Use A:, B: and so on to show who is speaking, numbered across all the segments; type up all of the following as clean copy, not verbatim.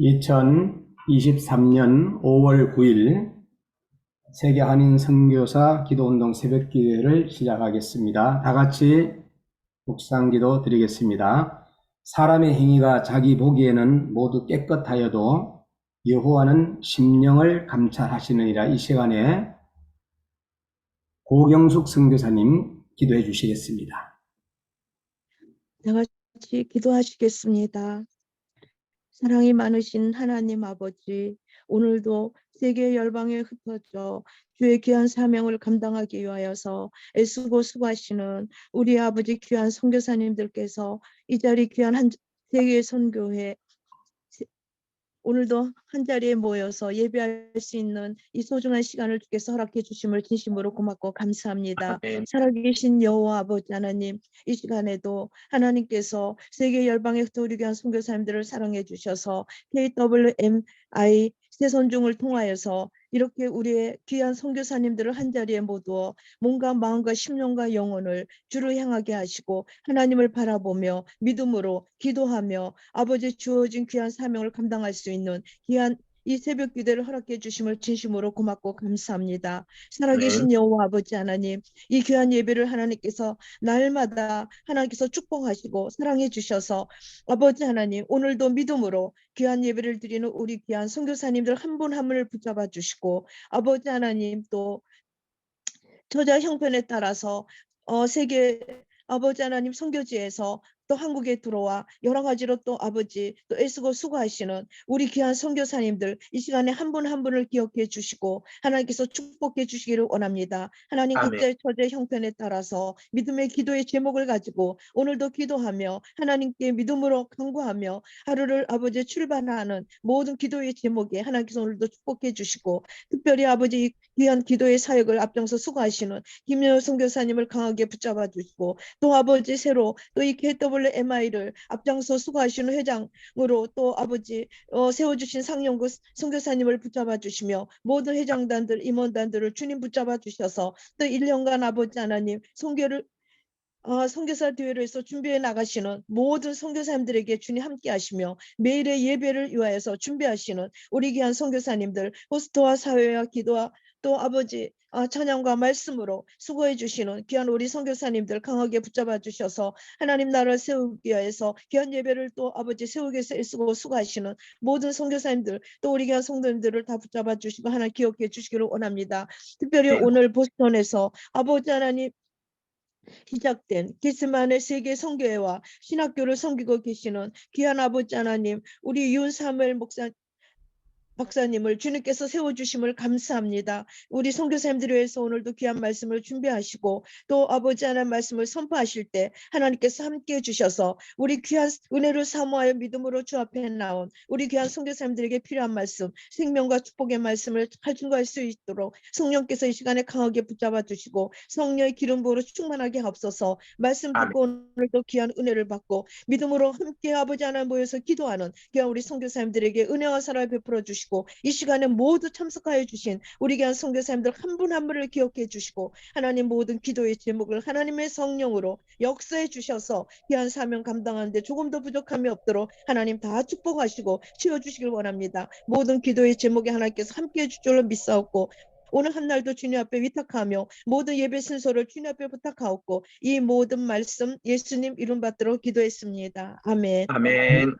A: 2023년 5월 9일 세계 한인 선교사 기도운동 새벽기도를 시작하겠습니다. 다 같이 묵상기도 드리겠습니다. 사람의 행위가 자기 보기에는 모두 깨끗하여도 여호와는 심령을 감찰하시느니라. 이 시간에 고경숙 선교사님 기도해 주시겠습니다.
B: 다 같이 기도하시겠습니다. 사랑이 많으신 하나님 아버지, 오늘도 세계 열방에 흩어져 주의 귀한 사명을 감당하기 위하여서 애쓰고 수고하시는 우리 아버지 귀한 선교사님들께서 이 자리 귀한 세계 선교회 오늘도 한자리에 모여서 예배할 수 있는 이 소중한 시간을 주께서 허락해 주심을 진심으로 고맙고 감사합니다.
C: 아멘.
B: 살아계신 여호와 아버지 하나님, 이 시간에도 하나님께서 세계 열방에 흩어지게 귀한 선교사님들을 사랑해 주셔서 KWMI 새선중을 통하여서 이렇게 우리의 귀한 선교사님들을 한자리에 모두어 몸과 마음과 심령과 영혼을 주를 향하게 하시고 하나님을 바라보며 믿음으로 기도하며 아버지 주어진 귀한 사명을 감당할 수 있는 귀한 이 새벽 기도를 허락해 주심을 진심으로 고맙고 감사합니다. 살아계신 여호와 아버지 하나님, 이 귀한 예배를 하나님께서 날마다 하나님께서 축복하시고 사랑해 주셔서 아버지 하나님, 오늘도 믿음으로 귀한 예배를 드리는 우리 귀한 선교사님들 한 분 한 분을 붙잡아 주시고 아버지 하나님 또 저자 형편에 따라서 세계 아버지 하나님 선교지에서 또 한국에 들어와 여러 가지로 또 아버지 또 애쓰고 수고하시는 우리 귀한 선교사님들 이 시간에 한 분 한 분을 기억해 주시고 하나님께서 축복해 주시기를 원합니다. 하나님
C: 아멘.
B: 각자의 처제 형편에 따라서 믿음의 기도의 제목을 가지고 오늘도 기도하며 하나님께 믿음으로 간구하며 하루를 아버지 출발하는 모든 기도의 제목에 하나님께서 오늘도 축복해 주시고 특별히 아버지 귀한 기도의 사역을 앞장서 수고하시는 김여우 선교사님을 강하게 붙잡아 주시고 또 아버지 새로 또 이 KWMI를 앞장서 수고하시는 회장으로 또 아버지 세워주신 상영구 선교사님을 붙잡아 주시며 모든 회장단들 임원단들을 주님 붙잡아 주셔서 또 1년간 아버지 하나님 선교사 대회를 해서 준비해 나가시는 모든 선교사님들에게 주님 함께 하시며 매일의 예배를 위하여서 준비하시는 우리 귀한 선교사님들 호스트와 사회와 기도와 또 아버지 찬양과 말씀으로 수고해 주시는 귀한 우리 선교사님들 강하게 붙잡아 주셔서 하나님 나라를 세우기 위해서 귀한 예배를 또 아버지 세우기 위해서 애쓰고 수고하시는 모든 선교사님들 또 우리 귀한 성도님들을 다 붙잡아 주시고 하나님 기억해 주시기를 원합니다. 특별히 오늘 보스턴에서 아버지 하나님 시작된 게스만의 세계 선교회와 신학교를 섬기고 계시는 귀한 아버지 하나님 우리 윤사무엘 박사님을 주님께서 세워주심을 감사합니다. 우리 선교사님들을 위해서 오늘도 귀한 말씀을 준비하시고 또 아버지 하나님 말씀을 선포하실 때 하나님께서 함께해 주셔서 우리 귀한 은혜를 사모하여 믿음으로 주 앞에 나온 우리 귀한 선교사님들에게 필요한 말씀 생명과 축복의 말씀을 할증거할 수 있도록 성령께서 이 시간에 강하게 붙잡아 주시고 성령의 기름 부으로 충만하게 하옵소서. 말씀 듣고 오늘도 귀한 은혜를 받고 믿음으로 함께 아버지 하나님 모여서 기도하는 귀한 우리 선교사님들에게 은혜와 사랑을 베풀어 주시고 이 시간에 모두 참석하여 주신 우리 귀한 선교사님들 한 분 한 분을 기억해 주시고 하나님 모든 기도의 제목을 하나님의 성령으로 역사해 주셔서 귀한 사명 감당하는데 조금 더 부족함이 없도록 하나님 다 축복하시고 채워주시길 원합니다. 모든 기도의 제목에 하나님께서 함께해 줄 줄로 믿사옵고 오늘 한 날도 주님 앞에 위탁하며 모든 예배 순서를 주님 앞에 부탁하옵고 이 모든 말씀 예수님 이름 받도록 기도했습니다. 아멘.
C: 아멘.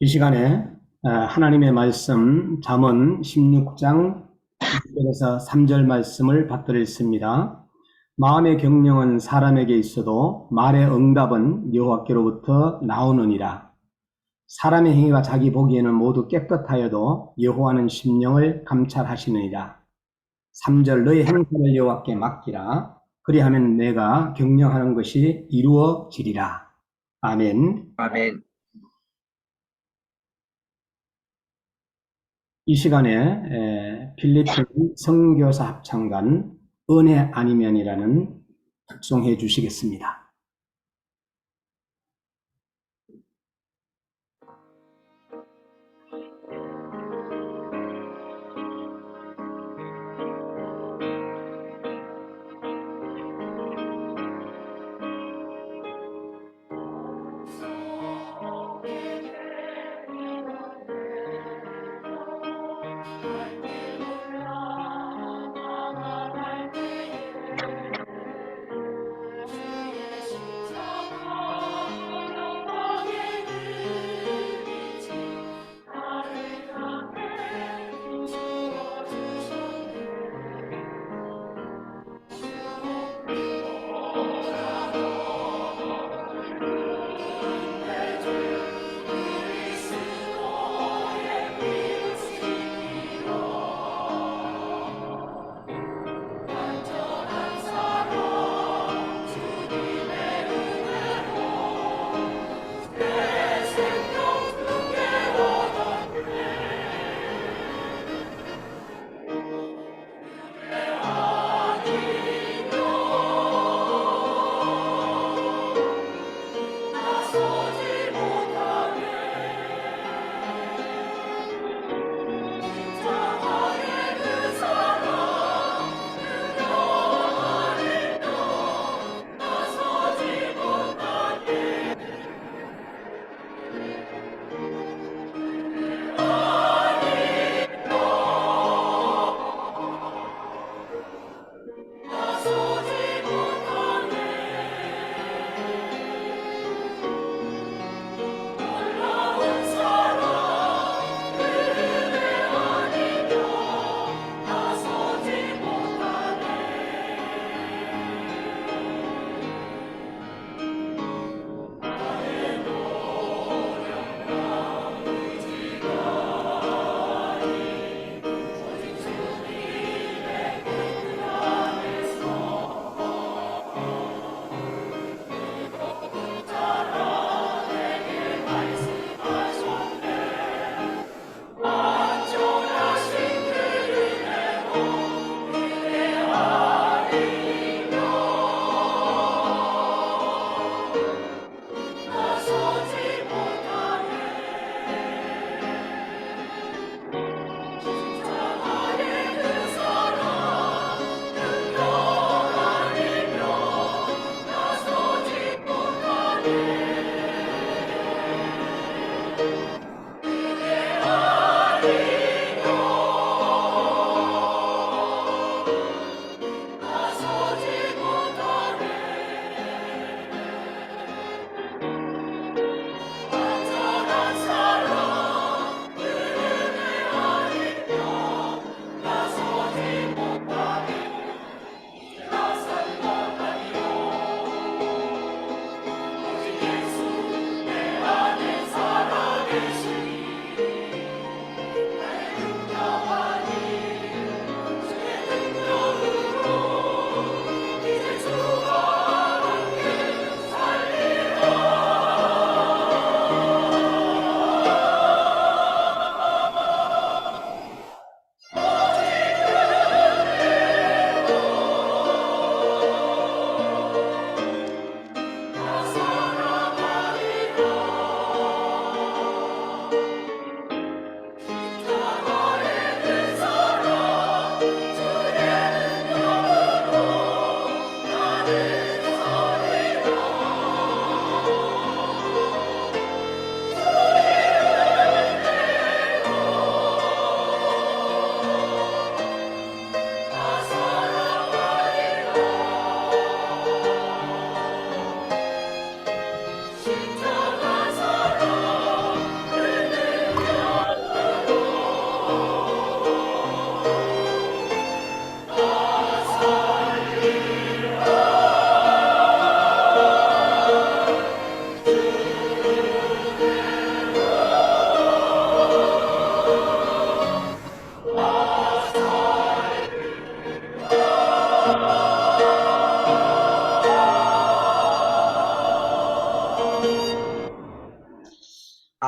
A: 이 시간에 하나님의 말씀 잠언 16장 1절에서 3절 말씀을 받들었습니다. 마음의 경영은 사람에게 있어도 말의 응답은 여호와께로부터 나오느니라. 사람의 행위가 자기 보기에는 모두 깨끗하여도 여호와는 심령을 감찰하시느니라. 3절 너의 행사를 여호와께 맡기라. 그리하면 내가 경영하는 것이 이루어지리라. 아멘.
C: 아멘.
A: 이 시간에 필리핀 선교사 합창단 은혜 아니면이라는 특송해 주시겠습니다.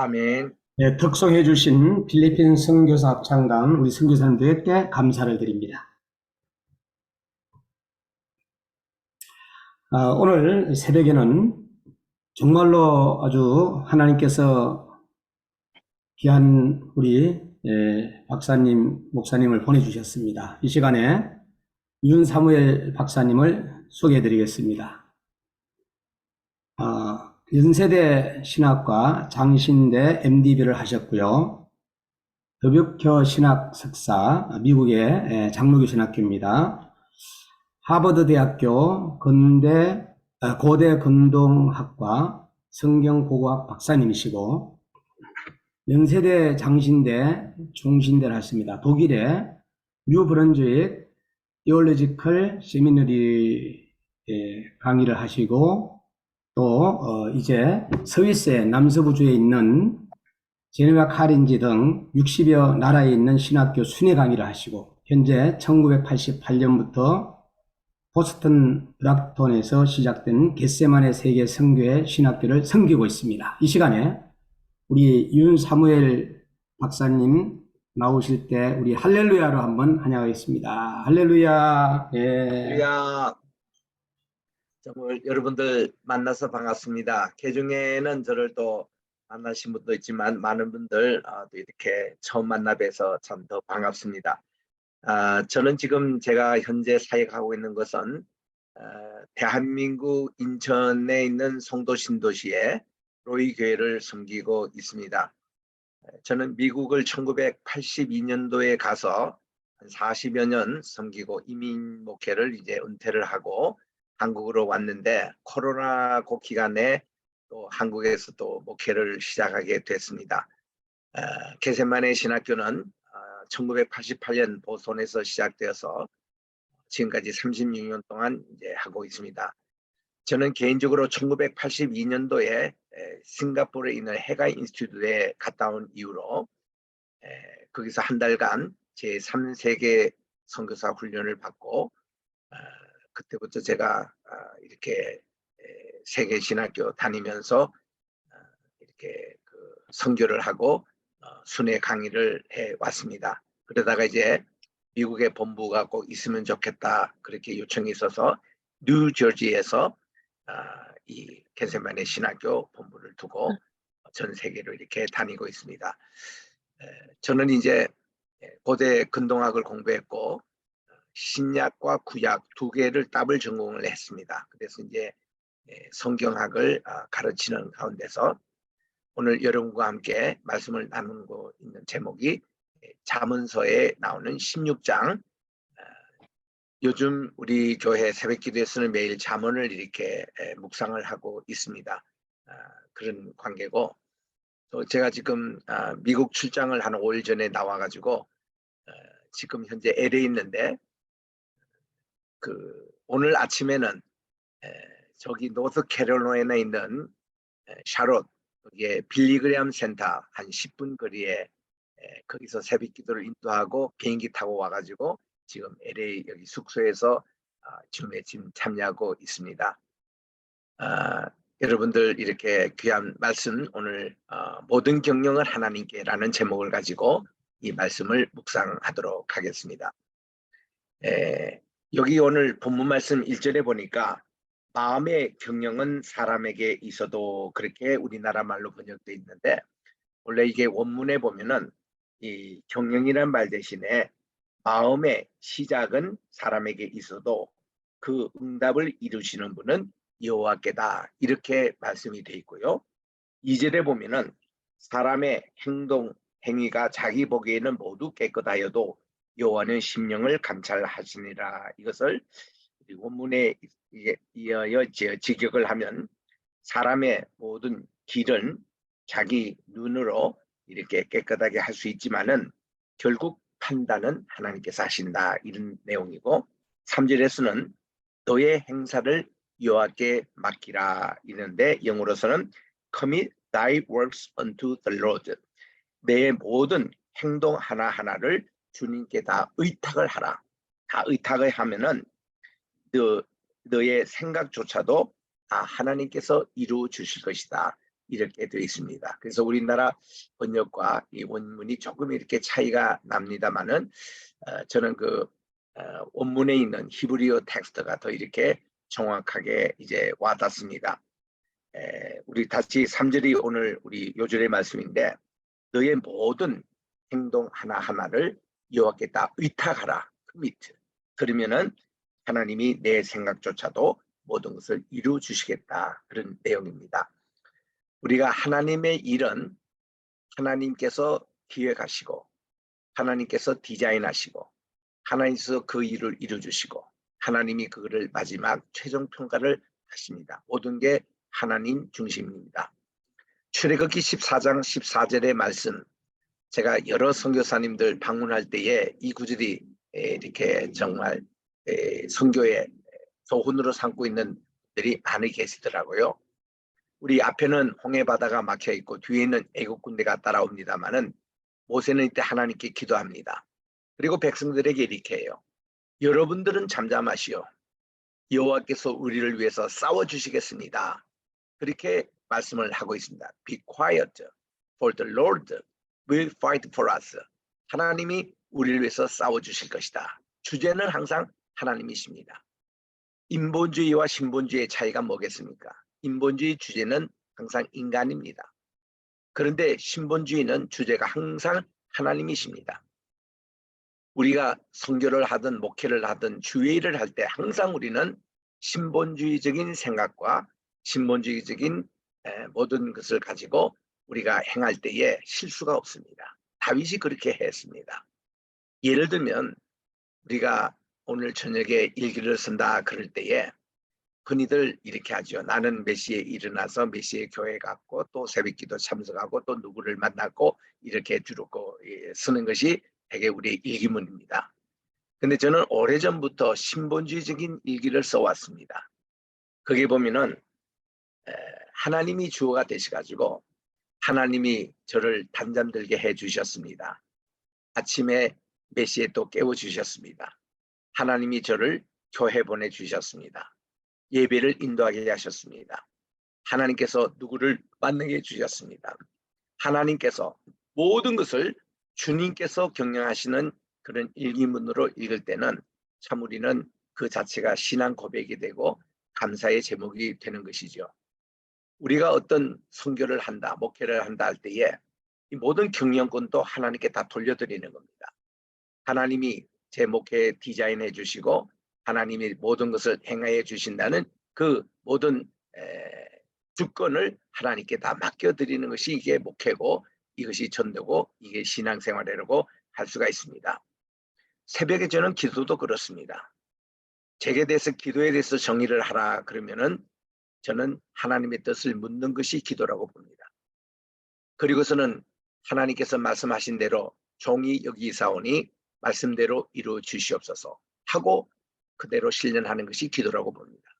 C: 아멘.
A: 네, 특송해 주신 필리핀 선교사 합창단 우리 선교사님들께 감사를 드립니다. 오늘 새벽에는 정말로 아주 하나님께서 귀한 우리 박사님, 목사님을 보내주셨습니다. 이 시간에 윤사무엘 박사님을 소개해 드리겠습니다. 연세대 신학과 장신대 MDB를 하셨고요. 더벽혀 신학 석사, 미국의 장로교 신학교입니다. 하버드 대학교 고대 건동학과 성경고고학 박사님이시고, 연세대 장신대 중신대를 하십니다. 독일의 뉴브런즈윅 테올로지컬 세미너리 강의를 하시고, 또 이제 스위스의 남서부주에 있는 제네바 카린지 등 60여 나라에 있는 신학교 순회 강의를 하시고, 현재 1988년부터 보스턴 브락톤에서 시작된 겟세마네 세계 선교회 신학교를 섬기고 있습니다. 이 시간에 우리 윤사무엘 박사님 나오실 때 우리 할렐루야로 한번 환영하겠습니다. 할렐루야. 예.
C: 할렐루야. 정말 여러분들 만나서 반갑습니다. 개중에는 저를 또 만나신 분도 있지만 많은 분들 또 이렇게 처음 만나 뵈서 참 더 반갑습니다. 저는 지금 제가 현재 사역하고 있는 것은 대한민국 인천에 있는 송도 신도시에 로이 교회를 섬기고 있습니다. 저는 미국을 1982년도에 가서 40여 년 섬기고 이민 목회를 이제 은퇴를 하고 한국으로 왔는데, 코로나 그 기간에 또 한국에서 또 목회를 시작하게 됐습니다. 겟세마네 신학교는 1988년 보스턴에서 시작되어서 지금까지 36년 동안 이제 하고 있습니다. 저는 개인적으로 1982년도에 싱가포르에 있는 해가이 인스티튜트에 갔다 온 이후로 거기서 한 달간 제3세계 선교사 훈련을 받고, 그때부터 제가 이렇게 세계 신학교 다니면서 이렇게 선교를 하고 순회 강의를 해 왔습니다. 그러다가 이제 미국의 본부가 꼭 있으면 좋겠다 그렇게 요청이 있어서 뉴저지에서 이 겟세마네 신학교 본부를 두고 전 세계로 이렇게 다니고 있습니다. 저는 이제 고대 근동학을 공부했고 신약과 구약 두 개를 더블 전공을 했습니다. 그래서 이제 성경학을 가르치는 가운데서 오늘 여러분과 함께 말씀을 나누고 있는 제목이 잠언서에 나오는 16장. 요즘 우리 교회 새벽기도에서는 매일 잠언을 이렇게 묵상을 하고 있습니다. 그런 관계고, 또 제가 지금 미국 출장을 한 5일 전에 나와가지고 지금 현재 LA에 있는데, 오늘 아침에는 저기 노스 캐롤라이나에 있는 샤롯, 여기에 빌리그램 센터 한 10분 거리에 거기서 새벽 기도를 인도하고 비행기 타고 와가지고 지금 LA 여기 숙소에서 지금 참여하고 있습니다. 여러분들 이렇게 귀한 말씀, 오늘 모든 경영은 하나님께라는 제목을 가지고 이 말씀을 묵상하도록 하겠습니다. 여기 오늘 본문 말씀 1절에 보니까 마음의 경영은 사람에게 있어도, 그렇게 우리나라 말로 번역되어 있는데, 원래 이게 원문에 보면은 이 경영이란 말 대신에 마음의 시작은 사람에게 있어도 그 응답을 이루시는 분은 여호와께다, 이렇게 말씀이 되어 있고요. 2절에 보면은 사람의 행동, 행위가 자기 보기에는 모두 깨끗하여도 여호와는 심령을 감찰하시니라. 이것을 원문에 이어서 직역을 하면 사람의 모든 길은 자기 눈으로 이렇게 깨끗하게 할 수 있지만은 결국 판단은 하나님께서 하신다, 이런 내용이고, 3절에서는 너의 행사를 여호와께 맡기라 이런데, 영어로서는 commit thy works unto the Lord. 내 모든 행동 하나하나를 주님께 다 의탁을 하라. 다 의탁을 하면은 너의 생각조차도 하나님께서 이루어 주실 것이다. 이렇게 되어 있습니다. 그래서 우리나라 번역과 이 원문이 조금 이렇게 차이가 납니다만은 저는 그 원문에 있는 히브리어 텍스트가 더 이렇게 정확하게 이제 와닿습니다. 우리 다시 3절이 오늘 우리 요절의 말씀인데 너의 모든 행동 하나하나를 여호와께 다 의탁하라. commit. 그러면은 하나님이 내 생각조차도 모든 것을 이루어 주시겠다. 그런 내용입니다. 우리가 하나님의 일은 하나님께서 기획하시고 하나님께서 디자인하시고 하나님께서 그 일을 이루어 주시고 하나님이 그거를 마지막 최종 평가를 하십니다. 모든 게 하나님 중심입니다. 출애굽기 14장 14절의 말씀, 제가 여러 선교사님들 방문할 때에 이 구절이 이렇게 정말 선교의 교훈으로 삼고 있는 분들이 많이 계시더라고요. 우리 앞에는 홍해 바다가 막혀 있고 뒤에는 애국 군대가 따라옵니다만은 모세는 이때 하나님께 기도합니다. 그리고 백성들에게 이렇게 해요. 여러분들은 잠잠하시오. 여호와께서 우리를 위해서 싸워 주시겠습니다. 그렇게 말씀을 하고 있습니다. Be quiet, for the Lord will fight for us. 하나님이 우리를 위해서 싸워 주실 것이다. 주제는 항상 하나님이십니다. 인본주의와 신본주의의 차이가 뭐겠습니까? 인본주의 주제는 항상 인간입니다. 그런데 신본주의는 주제가 항상 하나님이십니다. 우리가 선교를 하든 목회를 하든 주의를 할 때 항상 우리는 신본주의적인 생각과 신본주의적인 모든 것을 가지고 우리가 행할 때에 실수가 없습니다. 다윗이 그렇게 했습니다. 예를 들면 우리가 오늘 저녁에 일기를 쓴다 그럴 때에 흔히들 이렇게 하죠. 나는 몇 시에 일어나서 몇 시에 교회 갔고 또 새벽기도 참석하고 또 누구를 만났고 이렇게 주로 쓰는 것이 되게 우리의 일기문입니다. 근데 저는 오래전부터 신본주의적인 일기를 써왔습니다. 거기 보면은 하나님이 주어가 되셔가지고 하나님이 저를 단잠들게 해주셨습니다. 아침에 몇 시에 또 깨워주셨습니다. 하나님이 저를 교회 보내주셨습니다. 예배를 인도하게 하셨습니다. 하나님께서 누구를 만나게 해주셨습니다. 하나님께서 모든 것을 주님께서 경영하시는 그런 일기문으로 읽을 때는 참 우리는 그 자체가 신앙 고백이 되고 감사의 제목이 되는 것이죠. 우리가 어떤 선교를 한다, 목회를 한다 할 때에 이 모든 경영권도 하나님께 다 돌려드리는 겁니다. 하나님이 제 목회 디자인해 주시고 하나님이 모든 것을 행하여 주신다는 그 모든 주권을 하나님께 다 맡겨드리는 것이 이게 목회고 이것이 전도고 이게 신앙생활이라고 할 수가 있습니다. 새벽에 저는 기도도 그렇습니다. 제게 대해서 기도에 대해서 정의를 하라 그러면은 저는 하나님의 뜻을 묻는 것이 기도라고 봅니다. 그리고서는 하나님께서 말씀하신 대로 종이 여기사오니 말씀대로 이루어 주시옵소서 하고 그대로 실현하는 것이 기도라고 봅니다.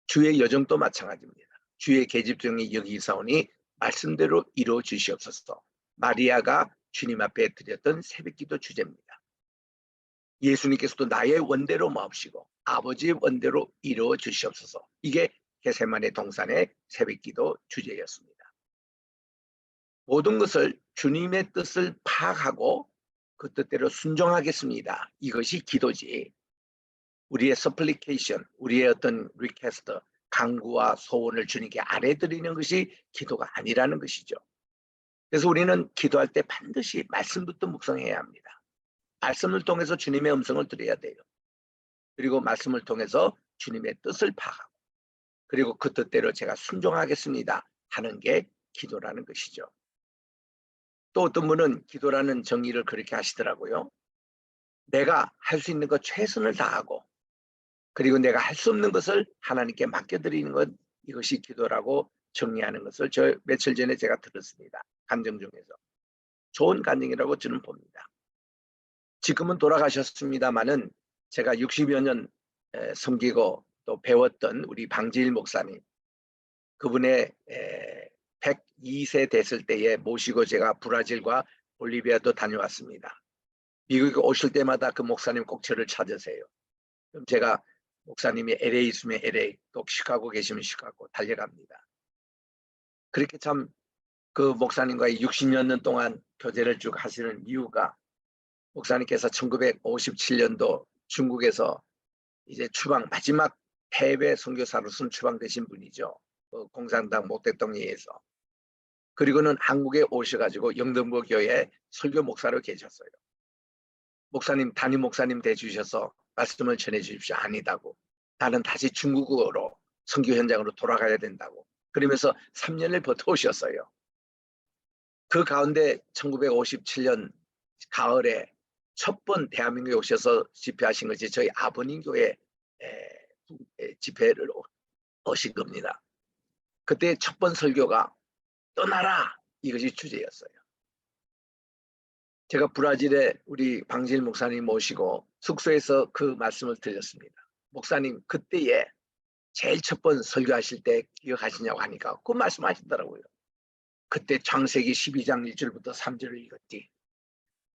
C: 주의 여정도 마찬가지입니다. 주의 계집종이 여기사오니 말씀대로 이루어 주시옵소서. 마리아가 주님 앞에 드렸던 새벽기도 주제입니다. 예수님께서도 나의 원대로 마옵시고 아버지의 원대로 이루어 주시옵소서. 이게 겟세마네 동산의 새벽기도 주제였습니다. 모든 것을 주님의 뜻을 파악하고 그 뜻대로 순종하겠습니다. 이것이 기도지. 우리의 서플리케이션, 우리의 어떤 리퀘스트, 간구와 소원을 주님께 아뢰드리는 것이 기도가 아니라는 것이죠. 그래서 우리는 기도할 때 반드시 말씀부터 묵상해야 합니다. 말씀을 통해서 주님의 음성을 들어야 돼요. 그리고 말씀을 통해서 주님의 뜻을 파악하고 그리고 그 뜻대로 제가 순종하겠습니다 하는 게 기도라는 것이죠. 또 어떤 분은 기도라는 정의를 그렇게 하시더라고요. 내가 할 수 있는 것 최선을 다하고 그리고 내가 할 수 없는 것을 하나님께 맡겨드리는 것 이것이 기도라고 정리하는 것을 저 며칠 전에 제가 들었습니다. 간증 중에서. 좋은 간증이라고 저는 봅니다. 지금은 돌아가셨습니다마는 제가 60여 년 섬기고 또 배웠던 우리 방지일 목사님 그분의 102세 됐을 때에 모시고 제가 브라질과 볼리비아도 다녀왔습니다. 미국에 오실 때마다 그 목사님 꼭 저를 찾으세요. 그럼 제가 목사님이 LA 있으면 LA, 또 시카고 계시면 시카고 달려갑니다. 그렇게 참 그 목사님과 60여 년 동안 교제를 쭉 하시는 이유가 목사님께서 1957년도 중국에서 이제 마지막 해외 선교사로서 추방되신 분이죠. 공산당 모택동에 의해서. 그리고는 한국에 오셔가지고 영등포 교회에 설교 목사로 계셨어요. 목사님, 담임 목사님 되주셔서 말씀을 전해 주십시오. 아니다고. 나는 다시 중국어로 선교 현장으로 돌아가야 된다고. 그러면서 3년을 버텨오셨어요. 그 가운데 1957년 가을에 첫 번 대한민국에 오셔서 집회하신 것이 저희 아버님 교회 집회를 오신 겁니다. 그때 첫 번 설교가 떠나라, 이것이 주제였어요. 제가 브라질에 우리 방질 목사님 모시고 숙소에서 그 말씀을 드렸습니다. 목사님, 그때에 제일 첫 번 설교하실 때 기억하시냐고 하니까 그 말씀하시더라고요. 그때 창세기 12장 1절부터 3절을 읽었지.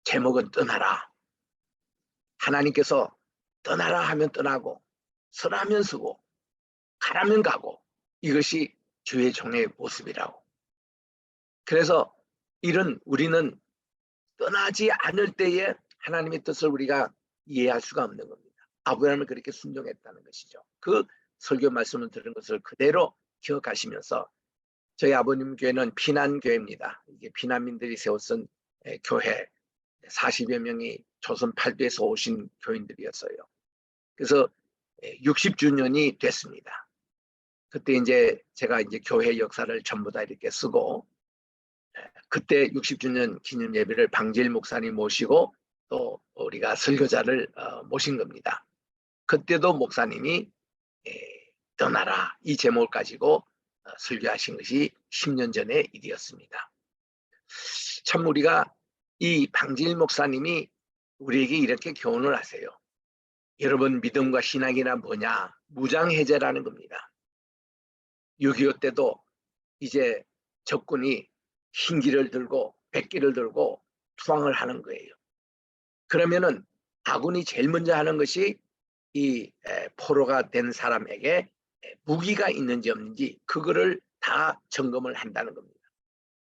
C: 제목은 떠나라. 하나님께서 떠나라 하면 떠나고 서라면 서고 가라면 가고, 이것이 주의 종의 모습이라고. 그래서 우리는 떠나지 않을 때에 하나님의 뜻을 우리가 이해할 수가 없는 겁니다. 아브라함을 그렇게 순종했다는 것이죠. 그 설교 말씀을 들은 것을 그대로 기억하시면서, 저희 아버님 교회는 피난교회입니다. 이게 피난민들이 세웠던 교회, 40여 명이 조선 8도에서 오신 교인들이었어요. 그래서 60주년이 됐습니다. 그때 이제 제가 이제 교회 역사를 전부 다 이렇게 쓰고, 그때 60주년 기념 예배를 방질 목사님 모시고 또 우리가 설교자를 모신 겁니다. 그때도 목사님이 떠나라, 이 제목을 가지고 설교하신 것이 10년 전의 일이었습니다. 참 우리가 이 방질 목사님이 우리에게 이렇게 교훈을 하세요. 여러분, 믿음과 신앙이란 뭐냐? 무장해제라는 겁니다. 6.25 때도 이제 적군이 흰기를 들고 백기를 들고 투항을 하는 거예요. 그러면은 아군이 제일 먼저 하는 것이 이 포로가 된 사람에게 무기가 있는지 없는지 그거를 다 점검을 한다는 겁니다.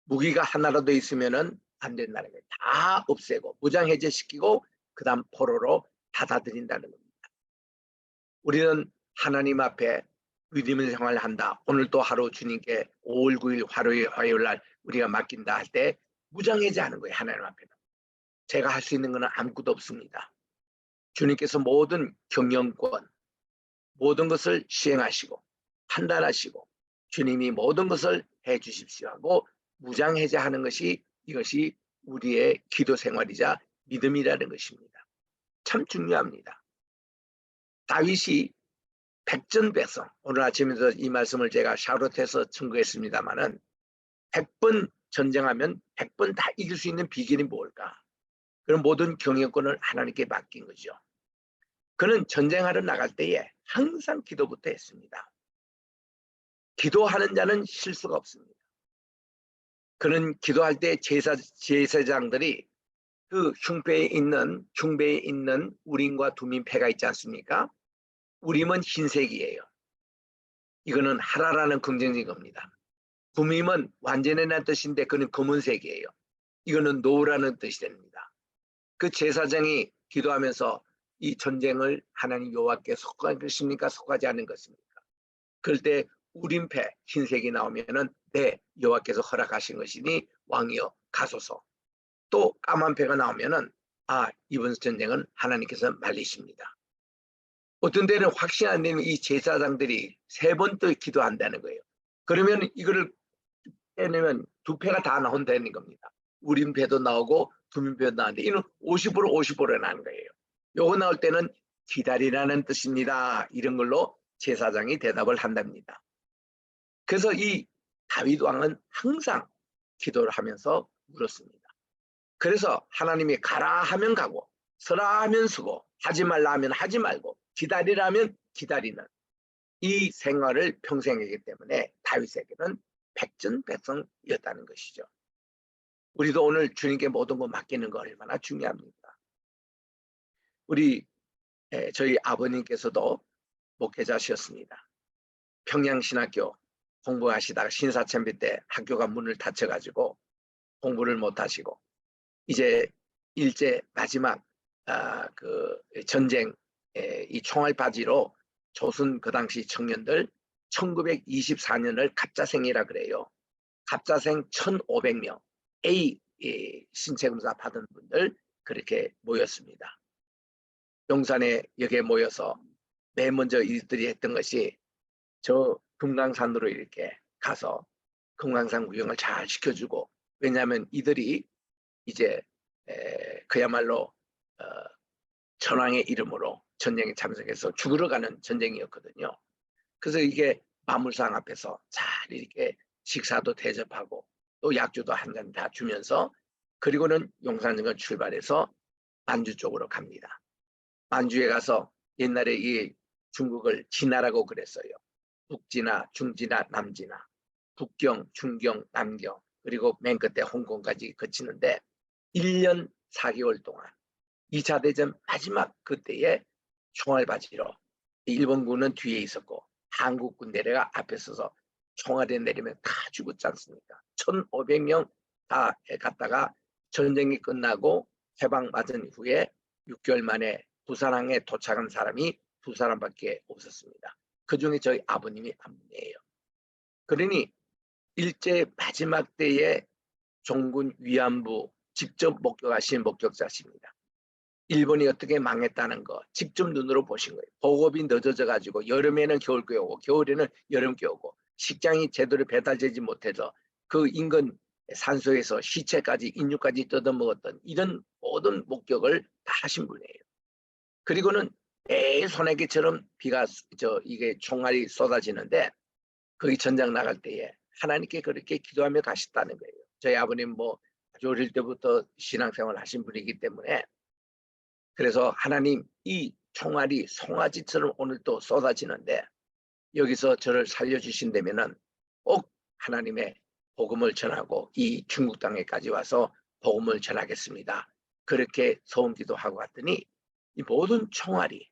C: 무기가 하나라도 있으면은 안 된다는 거예요. 다 없애고 무장해제시키고 그 다음 포로로 받아들인다는 겁니다. 우리는 하나님 앞에 믿음의 생활을 한다. 오늘 또 하루 주님께 5월 9일 화요일 날 우리가 맡긴다 할 때 무장해제하는 거예요. 하나님 앞에는. 제가 할 수 있는 것은 아무것도 없습니다. 주님께서 모든 경영권, 모든 것을 시행하시고 판단하시고 주님이 모든 것을 해 주십시오 하고 무장해제하는 것이, 이것이 우리의 기도 생활이자 믿음이라는 것입니다. 참 중요합니다. 다윗이 백전백성, 오늘 아침에도 이 말씀을 제가 샤롯해서 증거했습니다마는 100번 전쟁하면 100번 다 이길 수 있는 비결이 뭘까? 그런 모든 경영권을 하나님께 맡긴 거죠. 그는 전쟁하러 나갈 때에 항상 기도부터 했습니다. 기도하는 자는 실수가 없습니다. 그는 기도할 때 제사장들이 그 흉배에 있는 우림과 두민 패가 있지 않습니까? 우림은 흰색이에요. 이거는 하라라는 긍정적인 겁니다. 두밈은 완전이라는 뜻인데 그는 검은색이에요. 이거는 노라는 뜻이 됩니다. 그 제사장이 기도하면서 이 전쟁을 하나님 여호와께 속할 것입니까? 속하지 않은 것입니까? 그럴 때 우림패 흰색이 나오면은 네, 여호와께서 허락하신 것이니 왕이여 가소서. 또 까만 패가 나오면은 이번 전쟁은 하나님께서 말리십니다. 어떤 때는 확신 안 되는 이 제사장들이 3번 또 기도한다는 거예요. 그러면 이거를 빼내면 2패가 다 나온다는 겁니다. 우림패도 나오고 두민패도 나오는데 이는 50% 나는 거예요. 요거 나올 때는 기다리라는 뜻입니다. 이런 걸로 제사장이 대답을 한답니다. 그래서 이 다윗 왕은 항상 기도를 하면서 물었습니다. 그래서 하나님이 가라 하면 가고 서라 하면 서고 하지 말라 하면 하지 말고 기다리라 하면 기다리는 이 생활을 평생 했기 때문에 다윗에게는 백전백성이었다는 것이죠. 우리도 오늘 주님께 모든 거 맡기는 거 얼마나 중요합니까? 저희 아버님께서도 목회자셨습니다. 평양신학교 공부하시다가 신사참배 때 학교가 문을 닫혀가지고 공부를 못 하시고 이제 일제 마지막 그 전쟁 이 총알바지로 조선 그 당시 청년들 1924년을 갑자생이라 그래요. 갑자생 1,500명 A 신체검사 받은 분들 그렇게 모였습니다. 용산에 여기에 모여서 맨 먼저 이들이 했던 것이 저 금강산으로 이렇게 가서 금강산 구경을 잘 시켜주고, 왜냐하면 이들이 이제 그야말로 전황의 이름으로 전쟁에 참석해서 죽으러 가는 전쟁이었거든요. 그래서 이게 마물상 앞에서 잘 이렇게 식사도 대접하고 또 약주도 한 잔 다 주면서, 그리고는 용산역을 출발해서 만주 쪽으로 갑니다. 만주에 가서 옛날에 이 중국을 진화라고 그랬어요. 북진화, 중진화, 남진화, 북경, 중경, 남경, 그리고 맨 끝에 홍콩까지 거치는데 1년 4개월 동안 2차 대전 마지막 그때에 총알바지로 일본군은 뒤에 있었고 한국 군대가 앞에 서서 총알에 내리면 다 죽었지 않습니까? 1,500명 다 갔다가 전쟁이 끝나고 해방 맞은 후에 6개월 만에 부산항에 도착한 사람이 2사람밖에 없었습니다. 그 중에 저희 아버님이 한 분이에요. 그러니 일제 마지막 때에 종군 위안부 직접 목격하신 목격자십니다. 일본이 어떻게 망했다는 거 직접 눈으로 보신 거예요. 보급이 늦어져 가지고 여름에는 겨울께 오고 겨울에는 여름께 오고 식량이 제대로 배달되지 못해서 그 인근 산소에서 시체까지 인육까지 뜯어먹었던 이런 모든 목격을 다 하신 분이에요. 그리고는 매일 소나기처럼 비가 이게 총알이 쏟아지는데 거기 전장 나갈 때에 하나님께 그렇게 기도하며 가셨다는 거예요. 저희 아버님 뭐 아주 어릴 때부터 신앙생활 하신 분이기 때문에, 그래서 하나님 이 총알이 송아지처럼 오늘 또 쏟아지는데 여기서 저를 살려주신다면은 꼭 하나님의 복음을 전하고 이 중국 땅에까지 와서 복음을 전하겠습니다. 그렇게 소원기도 하고 갔더니 이 모든 총알이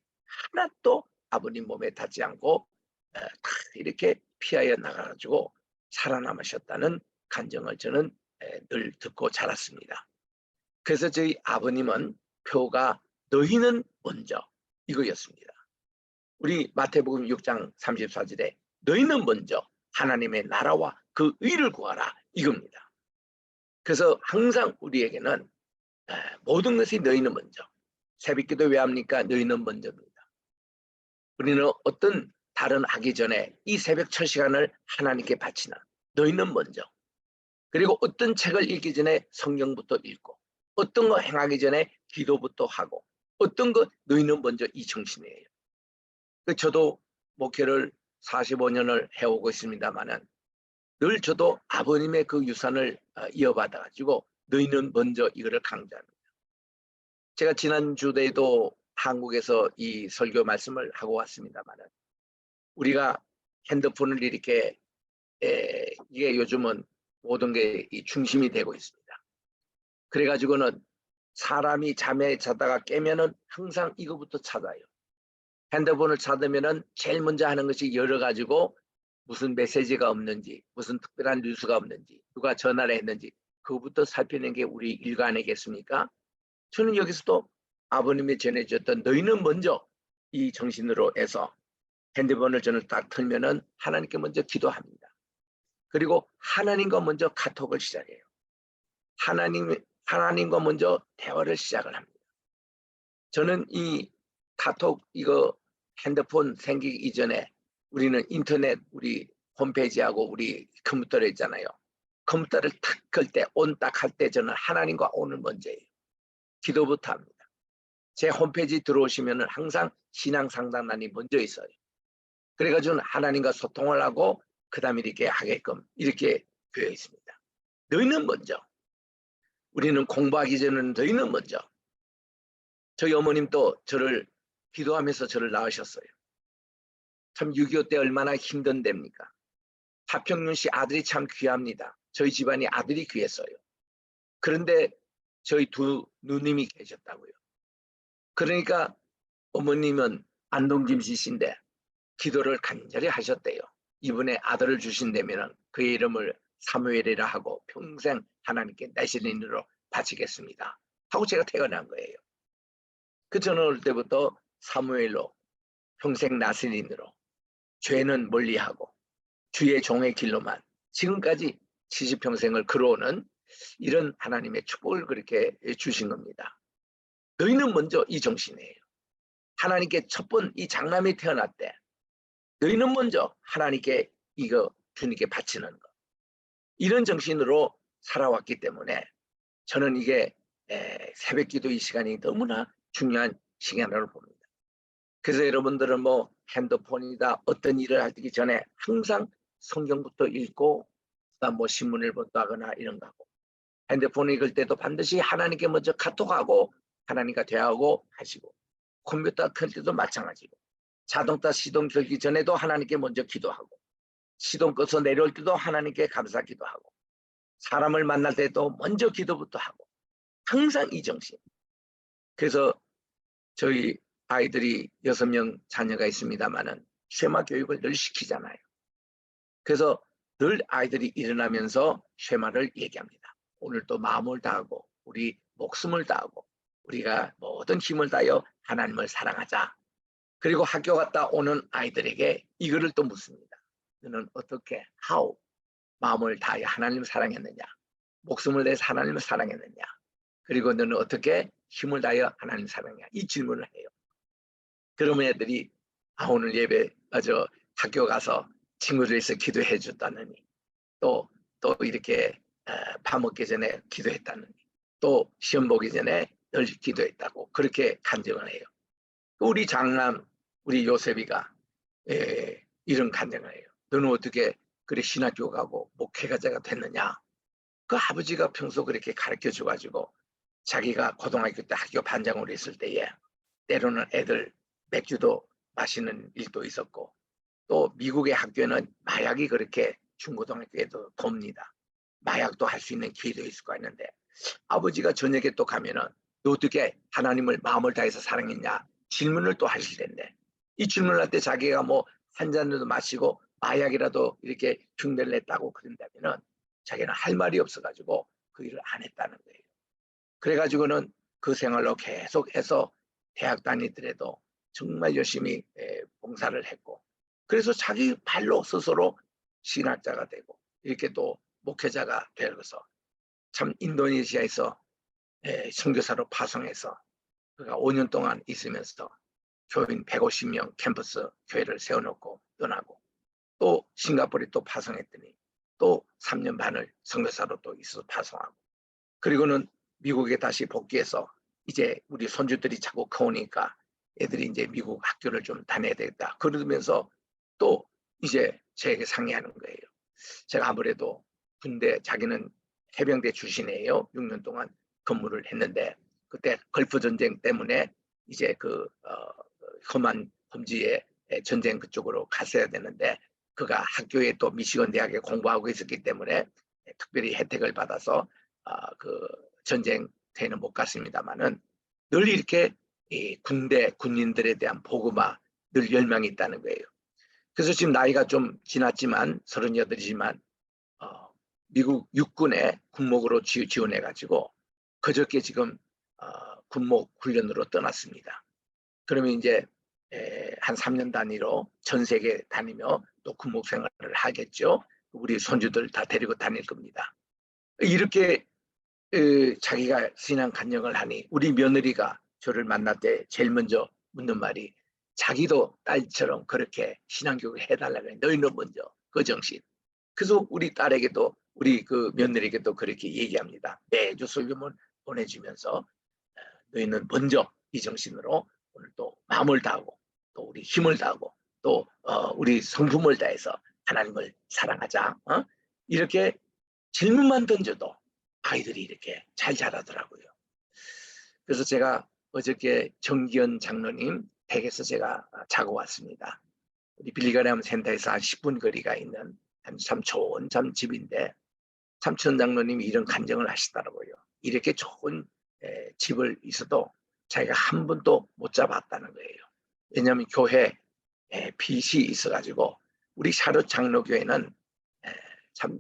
C: 하나도 아버님 몸에 닿지 않고 다 이렇게 피하여 나가가지고 살아남으셨다는 간증을 저는 늘 듣고 자랐습니다. 그래서 저희 아버님은 표가 너희는 먼저 이거였습니다. 우리 마태복음 6장 34절에 너희는 먼저 하나님의 나라와 그 의를 구하라 이겁니다. 그래서 항상 우리에게는 모든 것이 너희는 먼저. 새벽기도 왜 합니까? 너희는 먼저입니다. 우리는 어떤 다른 하기 전에 이 새벽 첫 시간을 하나님께 바치는 너희는 먼저. 그리고 어떤 책을 읽기 전에 성경부터 읽고 어떤 거 행하기 전에 기도부터 하고 어떤 거 너희는 먼저 이 정신이에요. 저도 목회를 45년을 해오고 있습니다만은 늘 저도 아버님의 그 유산을 이어받아 가지고 너희는 먼저 이거를 강조합니다. 제가 지난주에도 한국에서 이 설교 말씀을 하고 왔습니다만은 우리가 핸드폰을 이렇게 이게 요즘은 모든 게 이 중심이 되고 있습니다. 그래가지고는 사람이 잠에 자다가 깨면은 항상 이거부터 찾아요. 핸드폰을 찾으면은 제일 먼저 하는 것이 열어가지고 무슨 메시지가 없는지, 무슨 특별한 뉴스가 없는지, 누가 전화를 했는지 그거부터 살피는 게 우리 일가 아니겠습니까? 저는 여기서도 아버님이 전해주셨던 너희는 먼저 이 정신으로 해서 핸드폰을 저는 딱 틀면은 하나님께 먼저 기도합니다. 그리고 하나님과 먼저 카톡을 시작해요. 하나님과 먼저 대화를 시작을 합니다. 저는 이 카톡 이거 핸드폰 생기기 이전에 우리는 인터넷 우리 홈페이지하고 우리 컴퓨터를 있잖아요. 컴퓨터를 탁 걸 때 온 딱 할 때 저는 하나님과 오늘 먼저예요. 기도부터 합니다. 제 홈페이지 들어오시면은 항상 신앙 상담란이 먼저 있어요. 그래가지고 하나님과 소통을 하고 그 다음에 이렇게 하게끔 이렇게 되어 있습니다. 너희는 먼저. 우리는 공부하기 전에는 너희는 먼저. 저희 어머님도 저를 기도하면서 저를 낳으셨어요. 참 6.25 때 얼마나 힘든 데입니까? 하평윤 씨 아들이 참 귀합니다. 저희 집안이 아들이 귀했어요. 그런데 저희 두 누님이 계셨다고요. 그러니까 어머님은 안동김 씨인데 기도를 간절히 하셨대요. 이분의 아들을 주신다면 그의 이름을 사무엘이라 하고 평생 하나님께 나시린으로 바치겠습니다 하고 제가 태어난 거예요. 그 저는 어릴 때부터 사무엘로 평생 나시린으로 죄는 멀리하고 주의 종의 길로만 지금까지 70평생을 걸어오는 이런 하나님의 축복을 그렇게 주신 겁니다. 너희는 먼저 이 정신이에요. 하나님께 첫 번 이 장남이 태어났대. 너희는 먼저 하나님께 이거 주님께 바치는 것. 이런 정신으로 살아왔기 때문에 저는 이게 새벽기도 이 시간이 너무나 중요한 시간으로 봅니다. 그래서 여러분들은 뭐 핸드폰이다 어떤 일을 하기 전에 항상 성경부터 읽고 그다음 뭐 신문을 본다거나 이런 거 하고 핸드폰 읽을 때도 반드시 하나님께 먼저 카톡하고 하나님과 대화하고 하시고 컴퓨터 켤 때도 마찬가지고 자동차 시동 걸기 전에도 하나님께 먼저 기도하고 시동 꺼서 내려올 때도 하나님께 감사 기도하고 사람을 만날 때도 먼저 기도부터 하고 항상 이 정신. 그래서 저희 아이들이 6명 자녀가 있습니다만은 쉐마 교육을 늘 시키잖아요. 그래서 늘 아이들이 일어나면서 쉐마를 얘기합니다. 오늘 또 마음을 다하고 우리 목숨을 다하고 우리가 모든 힘을 다하여 하나님을 사랑하자. 그리고 학교 갔다 오는 아이들에게 이거를 또 묻습니다. 너는 어떻게 how 마음을 다하여 하나님을 사랑했느냐, 목숨을 내서 하나님을 사랑했느냐, 그리고 너는 어떻게 힘을 다하여 하나님을 사랑했냐 이 질문을 해요. 그러면 애들이 오늘 예배 학교 가서 친구들에서 기도해 줬다느니 또 이렇게 밥 먹기 전에 기도했다느니 또 시험 보기 전에 늘 기도했다고 그렇게 간증을 해요. 우리 장남 우리 요셉이가 이런 간증을 해요. 너는 어떻게 그래 신학교 가고 목회자가 됐느냐. 그 아버지가 평소 그렇게 가르쳐 줘가지고 자기가 고등학교 때 학교 반장으로 있을 때에 때로는 애들 맥주도 마시는 일도 있었고 또 미국의 학교는 마약이 그렇게 중고등학교에도 돕니다. 마약도 할 수 있는 기회도 있을 거 있는데 아버지가 저녁에 또 가면은 너 어떻게 하나님을 마음을 다해서 사랑했냐 질문을 또 하실 텐데 이 질문을 할 때 자기가 뭐 한 잔이라도 마시고 마약이라도 이렇게 흉내를 냈다고 그런다면은 자기는 할 말이 없어가지고 그 일을 안 했다는 거예요. 그래가지고는 그 생활로 계속해서 대학 다니더라도 정말 열심히 봉사를 했고 그래서 자기 발로 스스로 신학자가 되고 이렇게 또 목회자가 되어서 참 인도네시아에서 선교사로 파송해서 그가 5년 동안 있으면서 교인 150명 캠퍼스 교회를 세워놓고 떠나고 또 싱가포르에 또 파송했더니 또 3년 반을 선교사로 또 있어서 파송하고 그리고는 미국에 다시 복귀해서 이제 우리 손주들이 자꾸 커오니까 애들이 이제 미국 학교를 좀 다녀야 되겠다. 그러면서 또 이제 저에게 상의하는 거예요. 제가 아무래도 군대 자기는 해병대 출신이에요. 6년 동안 근무를 했는데 그때 걸프 전쟁 때문에 이제 험한 험지의 전쟁 그쪽으로 갔어야 되는데 그가 학교에 또 미시건 대학에 공부하고 있었기 때문에 특별히 혜택을 받아서 그 전쟁터에는 못 갔습니다만은 늘 이렇게 군대 군인들에 대한 보고가 늘 열망이 있다는 거예요. 그래서 지금 나이가 좀 지났지만 38이지만 미국 육군에 군목으로 지원해가지고 그저께 지금 군목 훈련으로 떠났습니다. 그러면 이제 한 3년 단위로 전 세계 다니며 또 군목 생활을 하겠죠. 우리 손주들 다 데리고 다닐 겁니다. 이렇게 자기가 신앙 간증을 하니 우리 며느리가 저를 만날 때 제일 먼저 묻는 말이 자기도 딸처럼 그렇게 신앙교육을 해달라고 해. 너희는 먼저 그 정신. 그래서 우리 딸에게도 우리 그 며느리에게도 그렇게 얘기합니다. 매주 설교문 보내주면서 너희는 먼저 이 정신으로 오늘 또 마음을 다하고 또 우리 힘을 다하고 또 우리 성품을 다해서 하나님을 사랑하자. 이렇게 질문만 던져도 아이들이 이렇게 잘 자라더라고요. 그래서 제가 어저께 정기현 장로님 댁에서 제가 자고 왔습니다. 우리 빌리그램 센터에서 한 10분 거리가 있는 참 좋은 참 집인데 삼천 장로님이 이런 간증을 하시더라고요. 이렇게 좋은 집을 있어도 자기가 한 번도 못 잡았다는 거예요. 왜냐하면 교회 빚이 있어가지고 우리 샤롯 장로교회는 참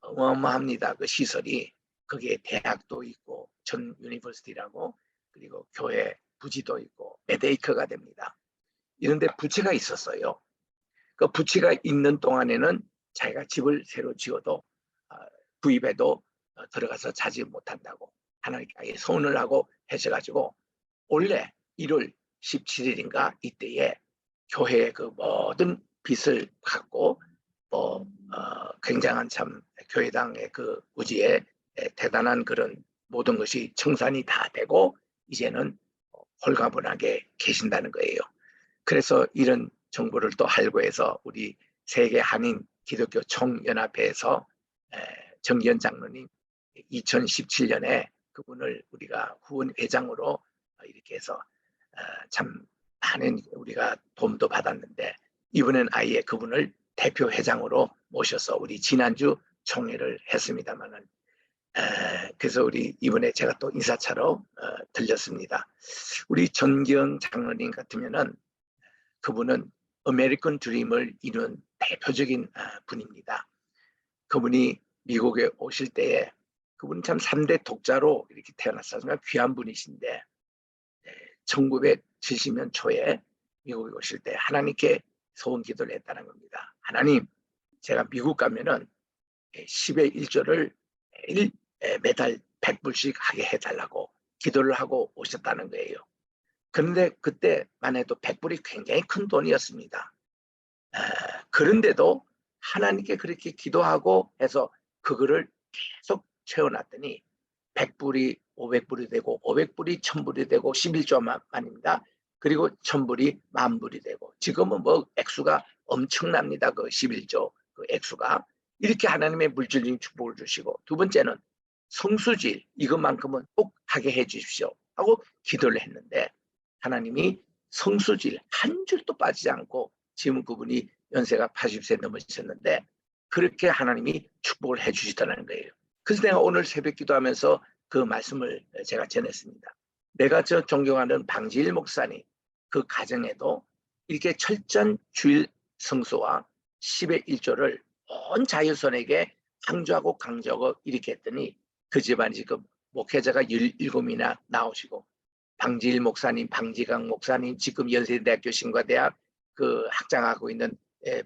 C: 어마어마합니다. 그 시설이 거기에 대학도 있고 전 유니버시티라고 그리고 교회 부지도 있고 메데이커가 됩니다. 이런데 부채가 있었어요. 그 부채가 있는 동안에는 자기가 집을 새로 지어도 구입해도 들어가서 자지 못한다고 하나님께 소원을 하고 하셔가지고 원래 1월 17일인가 이때에 교회의 그 모든 빚을 갚고 굉장한 참 교회당의 그 우지에 대단한 그런 모든 것이 청산이 다 되고 이제는 홀가분하게 계신다는 거예요. 그래서 이런 정보를 또 할구해서 우리 세계 한인 기독교 총연합회에서 정기현 장로님 2017년에 그분을 우리가 후원 회장으로 이렇게 해서 참 많은 우리가 도움도 받았는데 이번엔 아예 그분을 대표 회장으로 모셔서 우리 지난주 총회를 했습니다만은 그래서 우리 이번에 제가 또 인사차로 들렸습니다. 우리 전기영 장로님 같으면은 그분은 아메리칸 드림을 이룬 대표적인 분입니다. 그분이 미국에 오실 때에 그분은 참 3대 독자로 이렇게 태어났어요. 귀한 분이신데 1970년 초에 미국에 오실 때 하나님께 소원 기도를 했다는 겁니다. 하나님, 제가 미국 가면은 10의 1조를 매달 100불씩 하게 해달라고 기도를 하고 오셨다는 거예요. 그런데 그때만 해도 100불이 굉장히 큰 돈이었습니다. 그런데도 하나님께 그렇게 기도하고 해서 그거를 계속 채워놨더니 100불이 500불이 되고 500불이 1000불이 되고 11조만입니다. 그리고 1000불이 10,000불이 되고 지금은 뭐 액수가 엄청납니다. 그 11조 그 액수가 이렇게 하나님의 물질적인 축복을 주시고 두 번째는 성수질 이것만큼은 꼭 하게 해 주십시오 하고 기도를 했는데 하나님이 성수질 한 줄도 빠지지 않고 지금 그분이 연세가 80세 넘으셨는데 그렇게 하나님이 축복을 해 주시더라는 거예요. 그래서 내가 오늘 새벽 기도하면서 그 말씀을 제가 전했습니다. 내가 저 존경하는 방지일 목사님 그 가정에도 이렇게 철저한 주일 성수와 10의 1조를 온 자유선에게 강조하고 이렇게 했더니 그 집안이 지금 목회자가 17이나 나오시고 방지일 목사님, 방지강 목사님, 지금 연세대학교 신과대학 그 학장하고 있는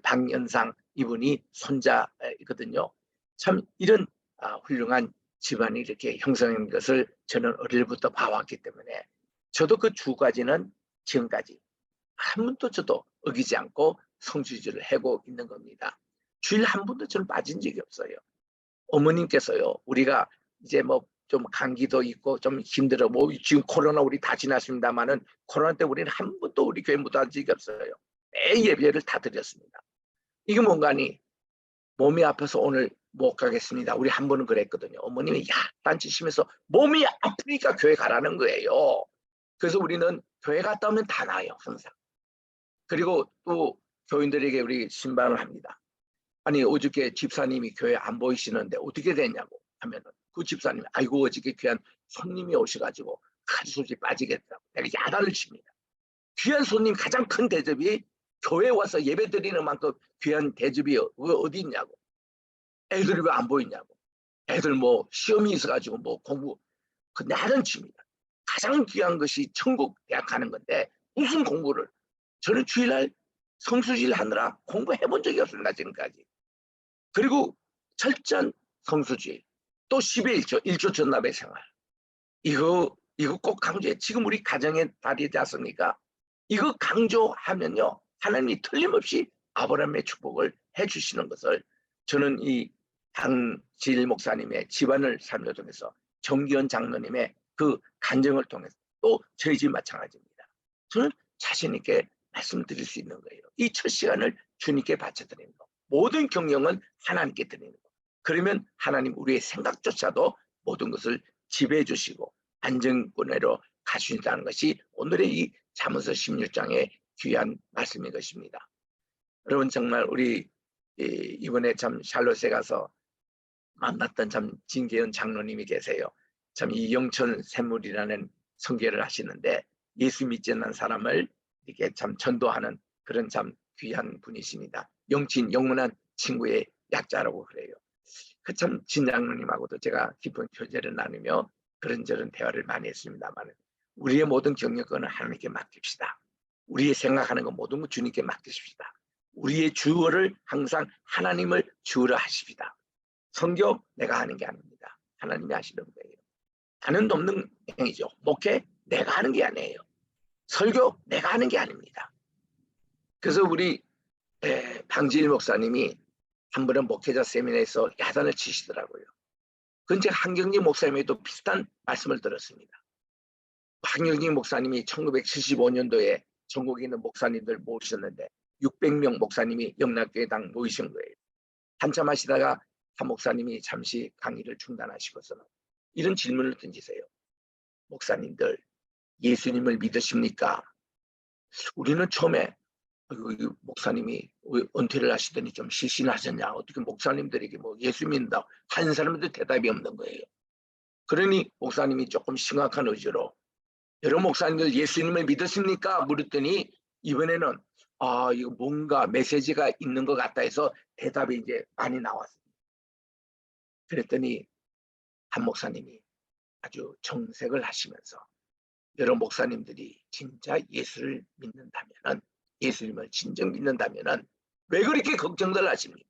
C: 박연상 이분이 손자이거든요. 참 이런 훌륭한 집안이 이렇게 형성된 것을 저는 어릴부터 봐왔기 때문에 저도 그 두 가지는 지금까지 한 번도 저도 어기지 않고 성수지를 하고 있는 겁니다. 주일 한 번도 저는 빠진 적이 없어요. 어머님께서요, 우리가 이제 뭐 좀 감기도 있고 좀 힘들어. 뭐 지금 코로나 우리 다 지났습니다만은 코로나 때 우리는 한 번도 우리 교회 못 한 적이 없어요. 매일 예배를 다 드렸습니다. 이게 뭔가니 몸이 아파서 오늘 못 가겠습니다. 우리 한 번은 그랬거든요. 어머님이 야단치시면서 몸이 아프니까 교회 가라는 거예요. 그래서 우리는 교회 갔다 오면 다 나아요. 항상. 그리고 또 교인들에게 우리 신방을 합니다. 아니 어저께 집사님이 교회 안 보이시는데 어떻게 됐냐고 하면은 그 집사님이 아이고 어저께 귀한 손님이 오셔가지고 가지소지 빠지겠다고 내가 야단을 칩니다. 귀한 손님 가장 큰 대접이 교회 와서 예배 드리는 만큼 귀한 대접이 어디 있냐고. 애들이 왜 안 보이냐고. 애들 뭐 시험이 있어가지고 뭐 공부 그 야단 칩니다. 가장 귀한 것이 천국 대학 가는 건데 무슨 공부를 저는 주일날 성수질 하느라 공부해본 적이 없습니다. 지금까지. 그리고 철저한 성수주의 또 10의 1조 전납의 생활 이거 꼭 강조해. 지금 우리 가정에 다리지 않습니까? 이거 강조하면요 하나님이 틀림없이 아브라함의 축복을 해주시는 것을 저는 이 방지일 목사님의 집안을 삶을 통해서 정기현 장로님의 그 간증을 통해서 또 저희 집 마찬가지입니다. 저는 자신 있게 말씀드릴 수 있는 거예요. 이 첫 시간을 주님께 바쳐드리는 거. 모든 경영은 하나님께 드리는 거. 그러면 하나님 우리의 생각조차도 모든 것을 지배해 주시고 안정권으로 가주신다는 것이 오늘의 이 잠언서 16장의 귀한 말씀인 것입니다. 여러분 정말 우리 이번에 참 샬롯에 가서 만났던 참 진계현 장로님이 계세요. 참 이 영천 샘물이라는 선교를 하시는데 예수 믿지 않는 사람을 이렇게 참 전도하는 그런 참 귀한 분이십니다. 영친, 영문한 친구의 약자라고 그래요. 그 참 진장로님하고도 제가 깊은 교제를 나누며 그런저런 대화를 많이 했습니다만 우리의 모든 경력은 하나님께 맡깁시다. 우리의 생각하는 것 모든 것 주님께 맡기십시다. 우리의 주어를 항상 하나님을 주어로 하십시다. 선교 내가 하는 게 아닙니다. 하나님이 하시는 거예요. 나는 돕는 행위죠. 목회 내가 하는 게 아니에요. 설교 내가 하는 게 아닙니다. 그래서 우리 방지일 목사님이 한 번은 목회자 세미나에서 야단을 치시더라고요. 그건 제가 한경진 목사님에도 비슷한 말씀을 들었습니다. 한경진 목사님이 1975년도에 전국에 있는 목사님들 모으셨는데 600명 목사님이 영락교회당 모이신 거예요. 한참 하시다가 한 목사님이 잠시 강의를 중단하시고서는 이런 질문을 던지세요. 목사님들 예수님을 믿으십니까? 우리는 처음에 목사님이 은퇴를 하시더니 좀 시신하셨냐, 어떻게 목사님들에게 뭐 예수 믿는다 한 사람도 대답이 없는 거예요. 그러니 목사님이 조금 심각한 의지로 여러 목사님들 예수님을 믿으십니까? 물었더니 이번에는 이거 뭔가 메시지가 있는 것 같다 해서 대답이 이제 많이 나왔습니다. 그랬더니 한 목사님이 아주 정색을 하시면서 여러 목사님들이 진짜 예수를 믿는다면은, 예수님을 진정 믿는다면은 왜 그렇게 걱정들 하십니까?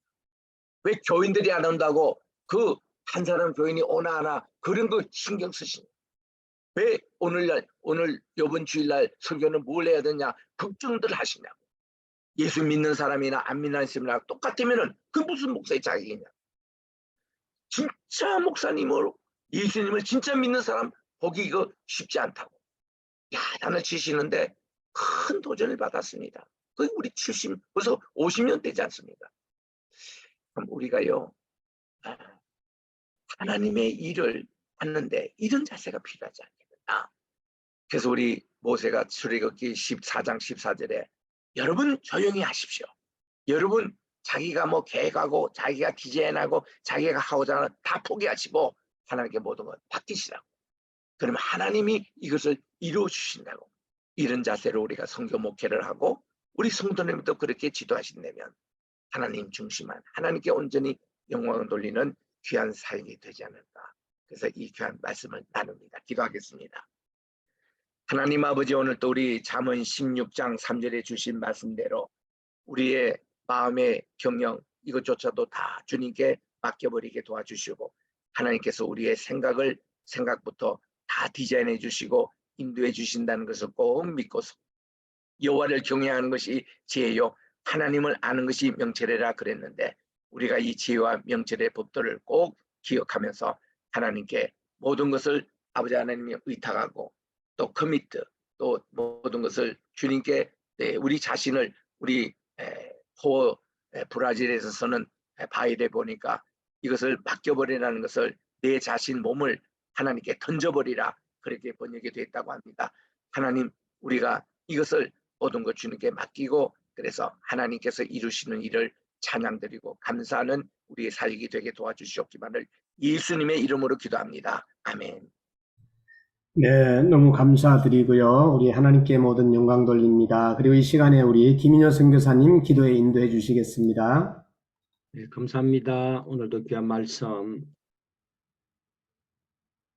C: 왜 교인들이 안 온다고 그 한 사람 교인이 오나 안 오나 그런 거 신경 쓰십니까? 왜 오늘 이번 주일날 설교는 뭘 해야 되냐 걱정들 하시냐고. 예수 믿는 사람이나 안 믿는 사람이나 똑같으면은 그 무슨 목사의 자격이냐. 진짜 목사님으로 예수님을 진짜 믿는 사람 보기 이거 쉽지 않다고 야단을 치시는데 큰 도전을 받았습니다. 그게 우리 벌써 50년 되지 않습니까? 그럼 우리가요 하나님의 일을 하는데 이런 자세가 필요하지 않겠나. 그래서 우리 모세가 출애굽기 14장 14절에 여러분 조용히 하십시오. 여러분 자기가 뭐 계획하고 자기가 디자인하고 자기가 하고자 하는 다 포기하시고 하나님께 모든 걸 맡기시라고. 그러면 하나님이 이것을 이루어 주신다고. 이런 자세로 우리가 선교 목회를 하고 우리 성도님도 그렇게 지도하신다면 하나님 중심한 하나님께 온전히 영광을 돌리는 귀한 삶이 되지 않을까. 그래서 이 귀한 말씀을 나눕니다. 기도하겠습니다. 하나님 아버지, 오늘 또 우리 잠언 16장 3절에 주신 말씀대로 우리의 마음의 경영 이것조차도 다 주님께 맡겨버리게 도와주시고 하나님께서 우리의 생각부터 다 디자인해 주시고 인도해 주신다는 것을 꼭 믿고서 여호와를 경외하는 것이 지혜요 하나님을 아는 것이 명철이라 그랬는데 우리가 이 지혜와 명철의 법도를 꼭 기억하면서 하나님께 모든 것을 아버지 하나님이 의탁하고 또 커미트 또 모든 것을 주님께 우리 자신을 우리 브라질에서는 바이레 보니까 이것을 맡겨버리라는 것을 내 자신 몸을 하나님께 던져버리라 그렇게 번역이 됐다고 합니다. 하나님 우리가 이것을 모든 것 주님께 맡기고 그래서 하나님께서 이루시는 일을 찬양드리고 감사하는 우리의 살기 되게 도와주시옵기만을 예수님의 이름으로 기도합니다. 아멘.
A: 네, 너무 감사드리고요. 우리 하나님께 모든 영광 돌립니다. 그리고 이 시간에 우리 김인효 선교사님 기도에 인도해 주시겠습니다.
D: 네, 감사합니다. 오늘도 귀한 말씀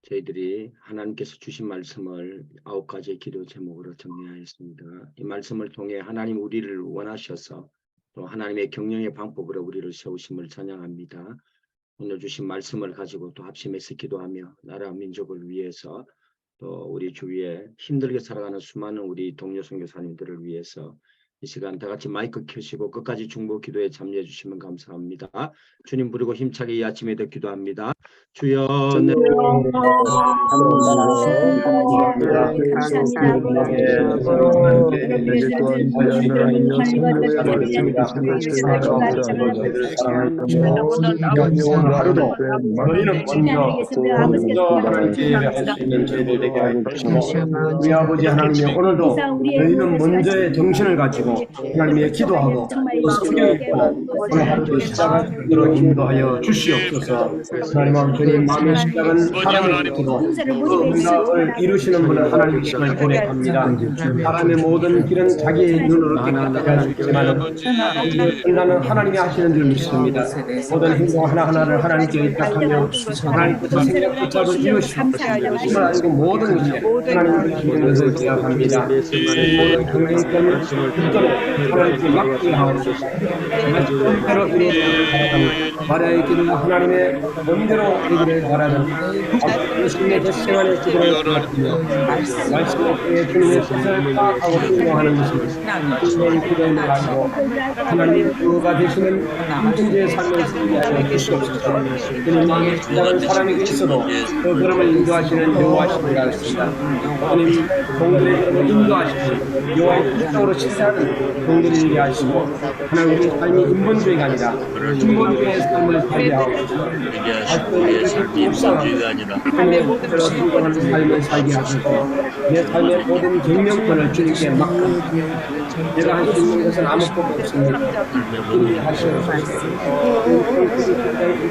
D: 저희들이 하나님께서 주신 말씀을 9가지의 기도 제목으로 정리하였습니다. 이 말씀을 통해 하나님 우리를 원하셔서 또 하나님의 경영의 방법으로 우리를 세우심을 찬양합니다. 오늘 주신 말씀을 가지고 또 합심해서 기도하며 나라 민족을 위해서 또 우리 주위에 힘들게 살아가는 수많은 우리 동료 선교사님들을 위해서 이 시간 다 같이 마이크 켜시고 끝까지 중보 기도에 참여해 주시면 감사합니다. 주님 부르고 힘차게 이 아침에도 기도합니다. 주여 내
A: 하루도 너희는 먼저 하나님께 예배할 수 있는 저희들 되게 하여 주시고 우리 아버지 하나님의 오늘도 너희는 먼저의 정신을 가지고 하시고 하나님의 기도하고 성경 읽고 오늘 하루도 시작할 수 있도록 인도하여 주시옵소서. 하나님 아버지 주님 마음의 시작은 하나님으로부터 그 응답을 이루시는 분은 하나님이심을 고백합니다. 사람의 모든 길은 자기의 눈으로 깨끗하게 할 수 있지만 나는 하나님이 하시는 줄 믿습니다. 모든 행동 하나하나를 하나님께 의탁하며 하나님께서 생각조차도 이루시고 힘을 알고 모든 것이 하나님을 주는 것을 기억합니다. 모든 경쟁점을 붙들어 하나님께 맡기게 하옵소서. 말씀대로 이루어지기를 바랍니다. 마리아의 기도가 하나님의 본대로 되기를 바라는 예수님의 겟세마네 기도를 부탁드리며 말씀의 때에 주님의 뜻을 파악하고 순종하는 것입니다. 주님의 기도에 나가고 하나님의 주가 되시는 문제의 삶을 살게 주시옵소서. 주님 마음에 시작은 사람에게 있어도 그 걸음을 인도하시는 여호와시니라 했습니다. 주님 동들의 걸음을 인도하시고 여호와의 뜻으로 신뢰하는 동들이게 하시고 하나님 우리 삶이 인본주의가 아니라 인본주의의 삶을 살게 하옵소서.
E: 우리의 삶이 인본주의가 아니라
A: 삶의 모든 삶을 살게 하소서. 내 삶의 모든 경영권을 주님께 맡깁니다. 내가 할 수 있는 것은 아무것도 없습니다. 주님이 하시옵소서.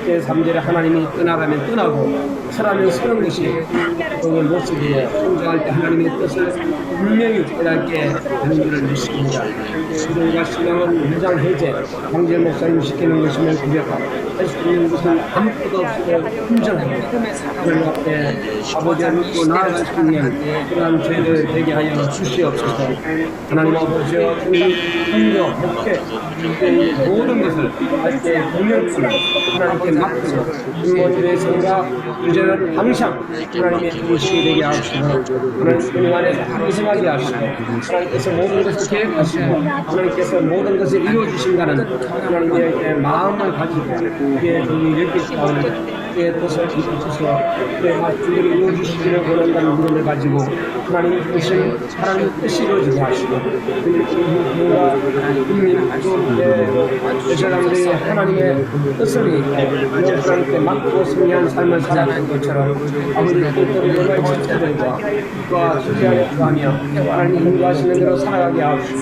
A: 이제 3절에 하나님이 떠나가면 떠나고 서라면 서는 것이 그걸 모습이에요. 성장할 때 하나님의 뜻을 분명히 깨닫게 되는 줄을 믿습니다. 기도가 신앙은 무장 해제, 강제 목사님 시키는 것임을 고백하고 할 수 있는 것은 아무것도 없으며 인정합니다. 하나님 앞에 아버지를 믿고 나아갈 수 있는 그러한 죄를 되게 하여 주시옵소서. 하나님 아버지여 주님 성령, 목회, 모든 것을 할 때 분명성을 하나님께 맡기고 인본주의 생각, 주제는 항상 하나님의 중심이 되게 하시고 하나님 은혜 안에서 항생하게 하시고 하나님께서 모든 것을 계획하시고 하나님께서 모든 것을 이루어주신다는 하나님의 마음을 가지고 그의 종이 열개 가운데 그의 뜻을 이루어주셔서 그의 말씀들을 이루어주시기를 원한다는 믿음을 가지고 하나님의 뜻이 이루어지게 하시고 그와 국민 또 사람들이 하나님의 뜻을 하나님께 맡고 승리한 삶을 살아가는 것처럼 아버지의 뜻대로 여러분의 지체들과 또 주제안에 구하며 하나님 인도하시는 대로 살아가게 하옵시고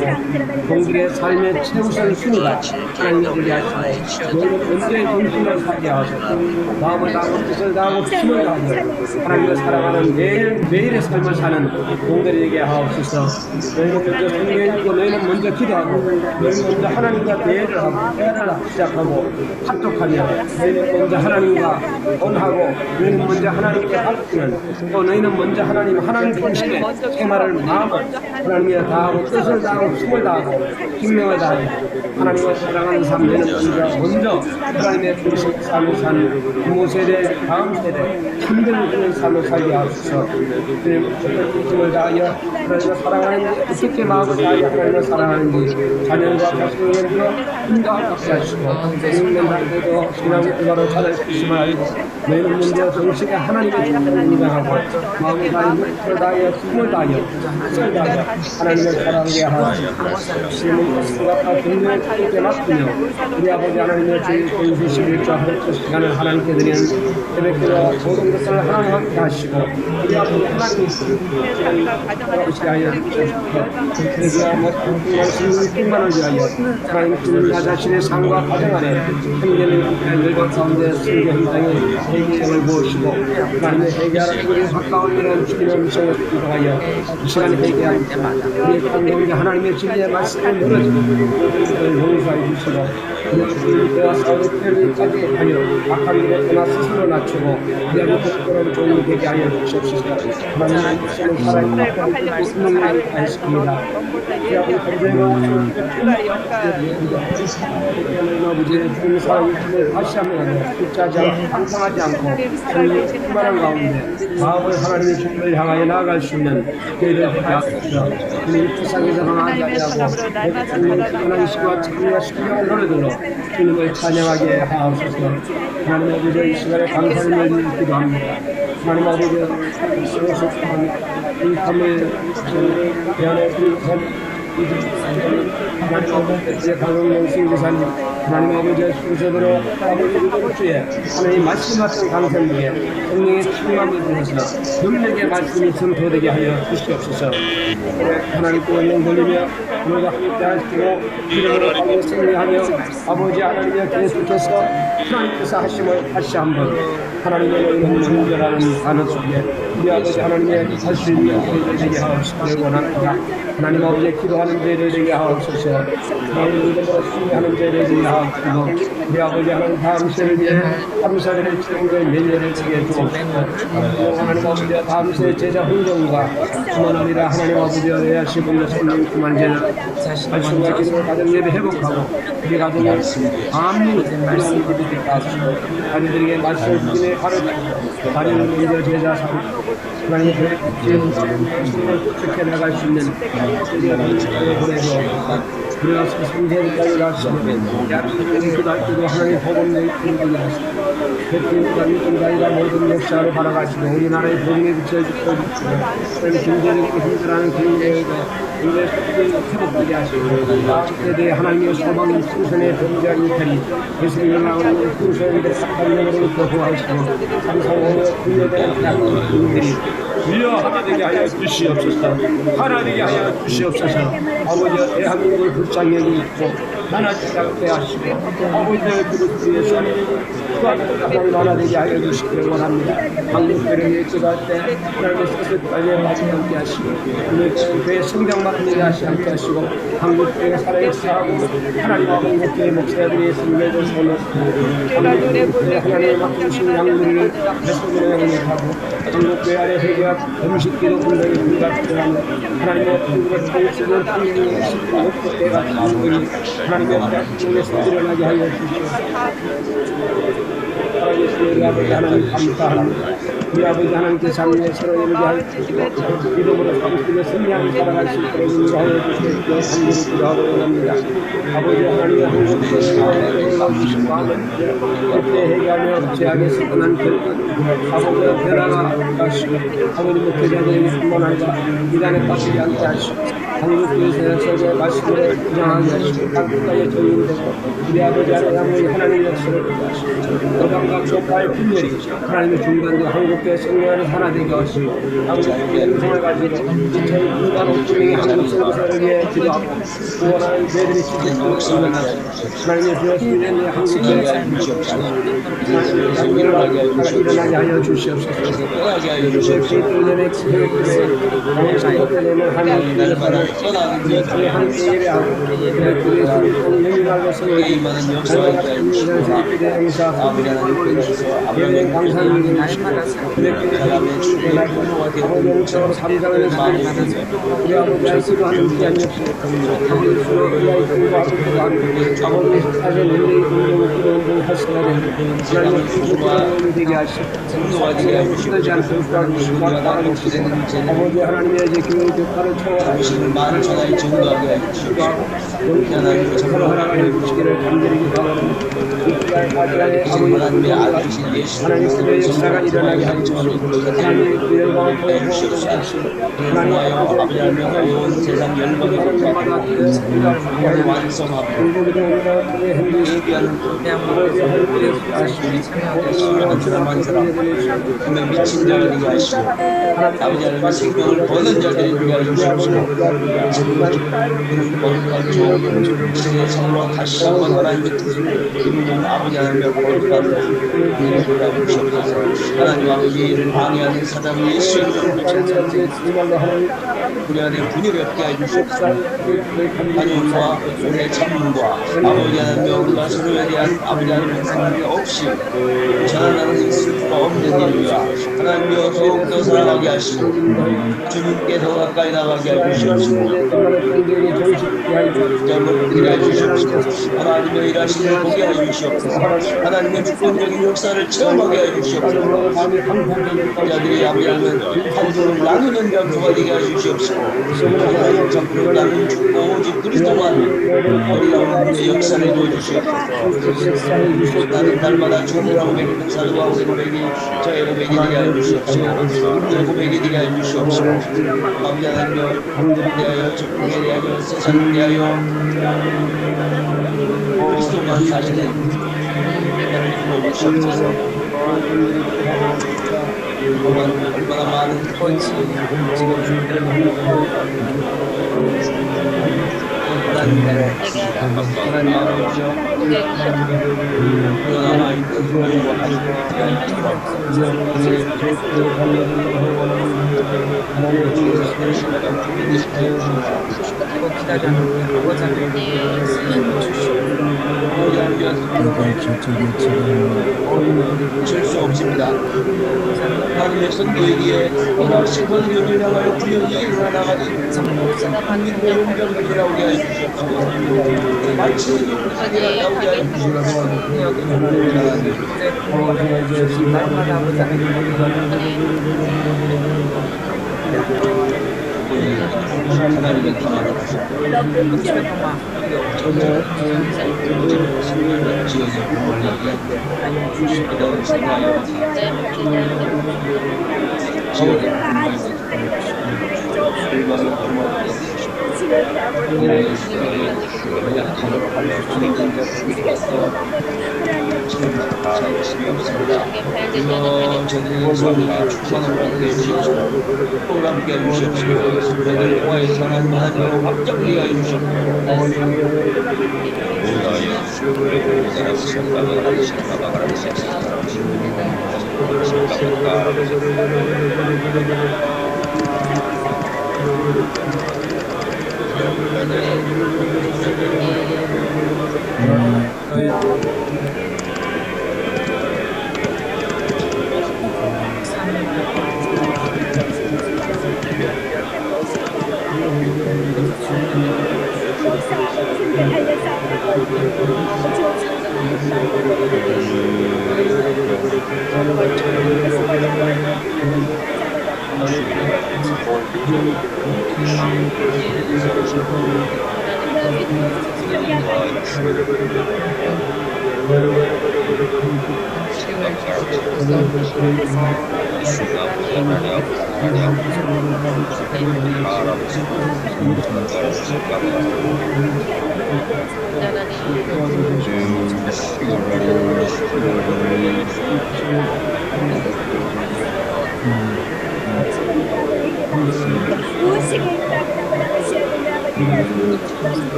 A: 동들의 삶의 최우선 순위가 하나님을 되게 하시고 너희는 언제의 중심을 살게 하소서. 마음을 다하고 뜻을 다하고 힘을 다하여 하나님을 살아가는 매일의 삶을 사는 동들이 되게 하옵소서. 너희는 먼저 성경 읽고 너희는 먼저 기도하고 너희는 먼저 하나님과 대화를 하고 대화를 시작하고 합독하며 너희는 먼저 하나님과 언하고 너희는 먼저 하나님께 합치는 또 너희는 먼저 하나님 중심의 생활을 마음을 하나님께 다하고 뜻을 다하고 힘을 다하고 생명을 다하고 하나님을 사랑하는 삶 너희는 먼저 하나님의 중심 삶을 사는 부모 세대 다음 세대 힘든 그런 삶을 살게 하옵소서. 주님 힘을 다하여 하나님을 사랑하는지 어떻게 마음을 다하여 하나님을 사랑하는지 자녀과 자식을 위하여 인도하게 하시고 죽는 날에도 신앙의 뜻으로 찾을 수 있음을 알고 너희는 먼저 정식에 하나님의 주님을 인정하고 마음을 다하여 힘을 다하여 힘을 다하여 뜻을 다하여 하나님을 사랑하게 하옵소서. 주님은 생각과 분명을 주님께 맡기며 우리 아버지 하나님의 주님 주신 일과 하루치 시간을 하나님께 드리는 예배와 모든 것을 하나님 함께 하시고 우리 아버지 하나님이 시하여 주시옵소서. 말씀을 충만을 위하여 하나님 주님 나 자신의 삶과 가정 안에 생기는 열과 가운데 승계 현장의 해결을 보시고 하나님의 해결하는 것에 가까운 이런 주님의 음성을 기도하여 이 시간에 해결하는 우리의 공동체 하나님의 진리의 말씀을 늘어지고 그것을 용서해 주시고 우리 때와 싸우는 편리까지 하여 악한 길에 떠나 스스로 낮추고 우리의 복도로 종이 되게 하여 주시옵소서. 하나님의 말씀을 살아있는 말씀을 하였습니다. 우리 아버지 아버지의 주님 사랑을 다시 한번 굳자지 않고 방탕하지 않고 성령의 충만한 가운데 마음을 하나님의 주님을 향하여 나아갈 수 있는 교회를 되게 하옵소서. 주님 세상에서 강하지 아니하고 하나님의 시와 참과 신령한 노래들로 주님을 찬양하게 하옵소서. 하나님 아버지 이 시간에 감사를 드리기도 합니다. 하나님 아버지 이 밤을 대안에 하나님 아버지 강흥명 신교사님 하나님 아버지의 순서대로 아버지 주에 하나님 말씀하신 강성에게 성령의 충만을 주셔서 능력의 말씀이 전도되게 하여 주시옵소서. 하나님 또 영광 돌리며 우리가 함께 하시고 이름으로 하고 승리하며 아버지 하나님의 계속해서 하나님께서 하심을 다시 한번 하나님의 이름을 존재하는 단어 속에 우리 아버지 하나님의 할 수 있는 죄를 되게 하옵시기를 원합니다. 하나님 아버지의 기도하는 죄를 되게 하옵소서. 하나님 이름으로 승리하는 죄를 되게 하옵시고 우리 아버지 하나님 다음 세를 위해 하루 살이를 치는 내년을 되게 주옵소서. 하나님 아버지의 다음 세 제자 훈련과 주만합니다. 하나님 아버지의 내야시 분의 성령 그만 제자 말씀과 기도를 가정 예배 회복하고 우리 가정에 아무 하나님 아버지께 하시고 아이들에게 말씀을 주기에 가르치고 다른 문제 제자 하나님의 교회를 어떻게 나갈 수 있는 우리가 보내고 우리가 성생까지 가시면 야릇하게 기도할 때도 하나님 복음을 이루게 하시고 백기가 믿음가이가 모든 역사를 바라가시고 우리나라의 복음에 비춰주시고 하나님 경제적으로 힘들어하는 경제가 회복되게 하시고 세대에 하나님의 소망인 풍선의 범죄와 이탈이 예수님을 나오는 풍선인데 사탄력으로부터 보호하시고 상상하며 분열되는 다른 분들이 주여 하나 되게 하여 주시옵소서. 하나 되게 하여 주시옵소서. 아버지 대한민국을 불쌍히 여기시고 나라지지 않게 하시고 아버지의 그릇 위에서 하나님 하나 되게 하여 주시기를 원합니다. 한국교회를 예측할 때 하나님의 뜻까지 맞지 않게 하시고 우리 교회의 성장만 되게 하시 않게 하시고 한국교회가 살아역사하고 하나님 한국교회 목사들이 승리를 손을 한국교회 하나님의 맡기신 양들을 배수를 행하고 한국교회 안에 회개와 음식기도 분명히 불가피하며 하나님의 풍부를 통치는 풍경의 식구 목표대가 풍경이 하나님의 풍경에서 일어나게 하여 주시옵소서. 우리 아버지 하나님 감사합니다. 우리 아버지 하나님께 장래에 새로 이루게 하여 주시고 이름으로 삼식에 승리하며 살아갈 수 있도록 인도하여 주시옵소서. 간절히 기도하고 원합니다. 아버지 하나님의 한국교회를 올라주시고 그때 회개하며 죄악에서 떠난 결과 아버지의 변화가 가시고 아버지 목회자들에게 뿐만 아니라 이단에 빠지지 않게 하시고 한국교회에서 서로의 말씀을 주장하게 하시고 한국까지 전인되고 우리 아버지 하나님의 하나님의 역사를 하시고 여당과 교파의 분열이 하나님의 중간도 한국교회 성령을 하나 되게 하시고 한국교회 영성을 가지고 2009년 5분명의 한국 성교사를 위해 기도하고 구원하는 죄들이 지키고 하나님의 주어지는 한국교회 일어나게 하여 주시옵소서. 그리스도인의 교회의 한국교회 함께 예배하고 그리스도의 영광과 성령이 예배의 감사합니다. 아버지처럼 삼장을 우리 아버지의 기도하는 귀한 역시 아버지의 공부하고 아버지의 사실 인類운동을 기도운동을 하시게 되고 하나님의 기도를 되게 하시고 쓰지 않고 수고하고 아버지 하나님의 이제 교회 교파를 청하시는
F: 말을 전하여 증거하게 해주시고 하나님의
A: 하나님의 부치기를 간절히 기도하는
F: 하나님의 아들이신 예수
A: 하나님의 역사가 일어나게 하여 주시옵소서. 하나님의 그 영광을 보여주시옵소서.
F: 통하여 아버지 하나님 온 세상 열방의 복음을 완성하고 예비하는 하나님만 사람 그며 미친 자를 되게 하시고 아버지 하나님의 생명을 버는 자들을 되게 하시옵소서. 거룩한 좋은 우리의 정로 다시 한번 하나님의 뜻을 이루는 아버지 하나님의 거룩한 은혜를 주시옵소서. 하나님 아버지를 방해하는 사단 예수 이름으로 우리 안에 분열이 없게 해주시옵소서. 하나님과 우리의 참음과 아버지 하나님의 우리가 서로에 대한 아버지 하나님의 생각이 없이 전하는 있을 수가 없는 일이라 하나님여 더욱더 사랑하게 하시고 주님께 더 가까이 나가게 해주시옵소서. 일해 주시옵소서. 하나님의 일하시는 보게 해주시옵소서. 하나님의 주권적인 역사를 체험하게 해주시옵소서. 자들이 아버지는 한조를 나누는 장소가 되게 해주시옵시고 하나님 작품을 나누는 주고 오직 그리스도만 우리가 우리의 역사를 해주시옵소서. 나는 날마다 주님을 고백하는 사도와 우리 고백이 저의 고백이 되게 해주시옵시고 우리의 고백이 되게 해주시옵시고 아버지 하나님 강들에 대하여 적국에 대하여 세상에 대하여 그리스도만 사시는 하나님 보여주시옵소서. 얼마나 많은 건지 하나님 아버지 실수 없습니다. 하나님의 선교에게 신권 교회를 향하여 분명히 일어나가는 국민의 용병들이 나오게 해주시옵소서. 마치 우리가 나오게 해주시옵소서. 하나님의 기만을 지역의 공원을 이런 생각하여 지역의 공원을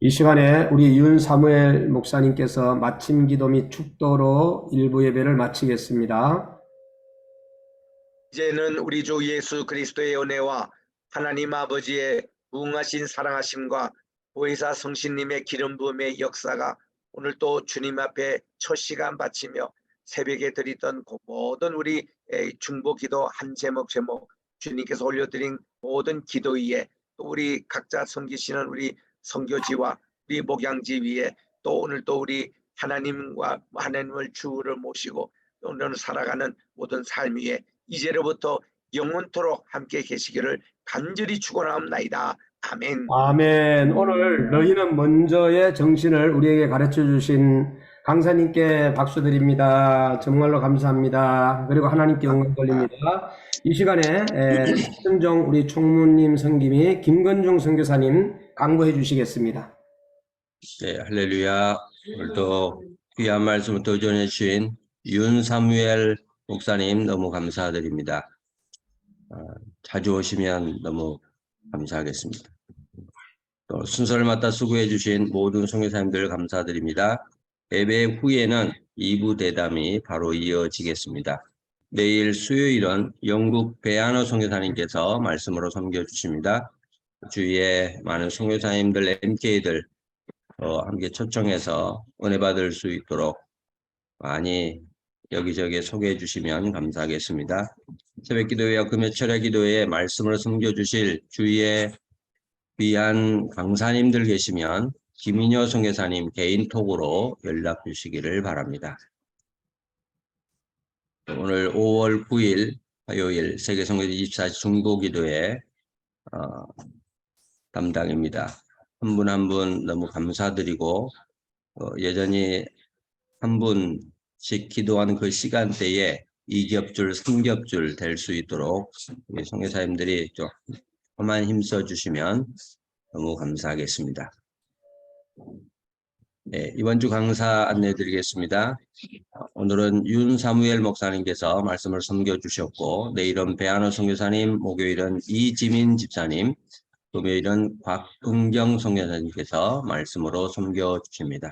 A: 이 시간에 우리 윤 사무엘 목사님께서 마침 기도 및 축도로 일부 예배를 마치겠습니다.
C: 이제는 우리 주 예수 그리스도의 은혜와 하나님 아버지의 무궁하신 사랑하심과 보혜사 성신님의 기름 부음의 역사가 오늘 또 주님 앞에 첫 시간 바치며 새벽에 드리던 그 모든 우리 중보 기도 한 제목 주님께서 올려드린 모든 기도 위에 또 우리 각자 섬기시는 우리 선교지와 우리 목양지 위에 또 오늘 또 우리 하나님과 하나님을 주를 모시고 오늘 살아가는 모든 삶 위에 이제로부터 영원토록 함께 계시기를 간절히 축원하옵나이다. 아멘.
A: 아멘. 오늘 너희는 먼저의 정신을 우리에게 가르쳐 주신 강사님께 박수 드립니다. 정말로 감사합니다. 그리고 하나님께 영광 돌립니다. 이 시간에 신종 우리 총무님 성김이 김건중 선교사님 강구해 주시겠습니다.
E: 네, 할렐루야. 오늘도 귀한 말씀을 도전해 주신 윤사무엘 목사님 너무 감사드립니다. 자주 오시면 너무 감사하겠습니다. 또 순서를 맡아 수고해 주신 모든 선교사님들 감사드립니다. 예배 후에는 2부 대담이 바로 이어지겠습니다. 내일 수요일은 영국 배한호 선교사님께서 말씀으로 섬겨주십니다. 주위에 많은 선교사님들, MK들 함께 초청해서 은혜 받을 수 있도록 많이 여기저기 소개해 주시면 감사하겠습니다. 새벽기도회와 금요철야 기도회에 말씀을 섬겨주실 주위에 귀한 강사님들 계시면 김인효 선교사님 개인톡으로 연락 주시기를 바랍니다. 오늘 5월 9일 화요일 세계선교제 24시 중보기도회 담당입니다. 한 분 한 분 너무 감사드리고 여전히 한 분씩 기도하는 그 시간대에 2겹줄, 3겹줄 될 수 있도록 우리 선교사님들이 좀 험한 힘써 주시면 너무 감사하겠습니다. 네, 이번 주 강사 안내해 드리겠습니다. 오늘은 윤사무엘 목사님께서 말씀을 섬겨주셨고 내일은 배한호 선교사님, 목요일은 이지민 집사님, 금요일은 곽은경 선교사님께서 말씀으로 섬겨주십니다.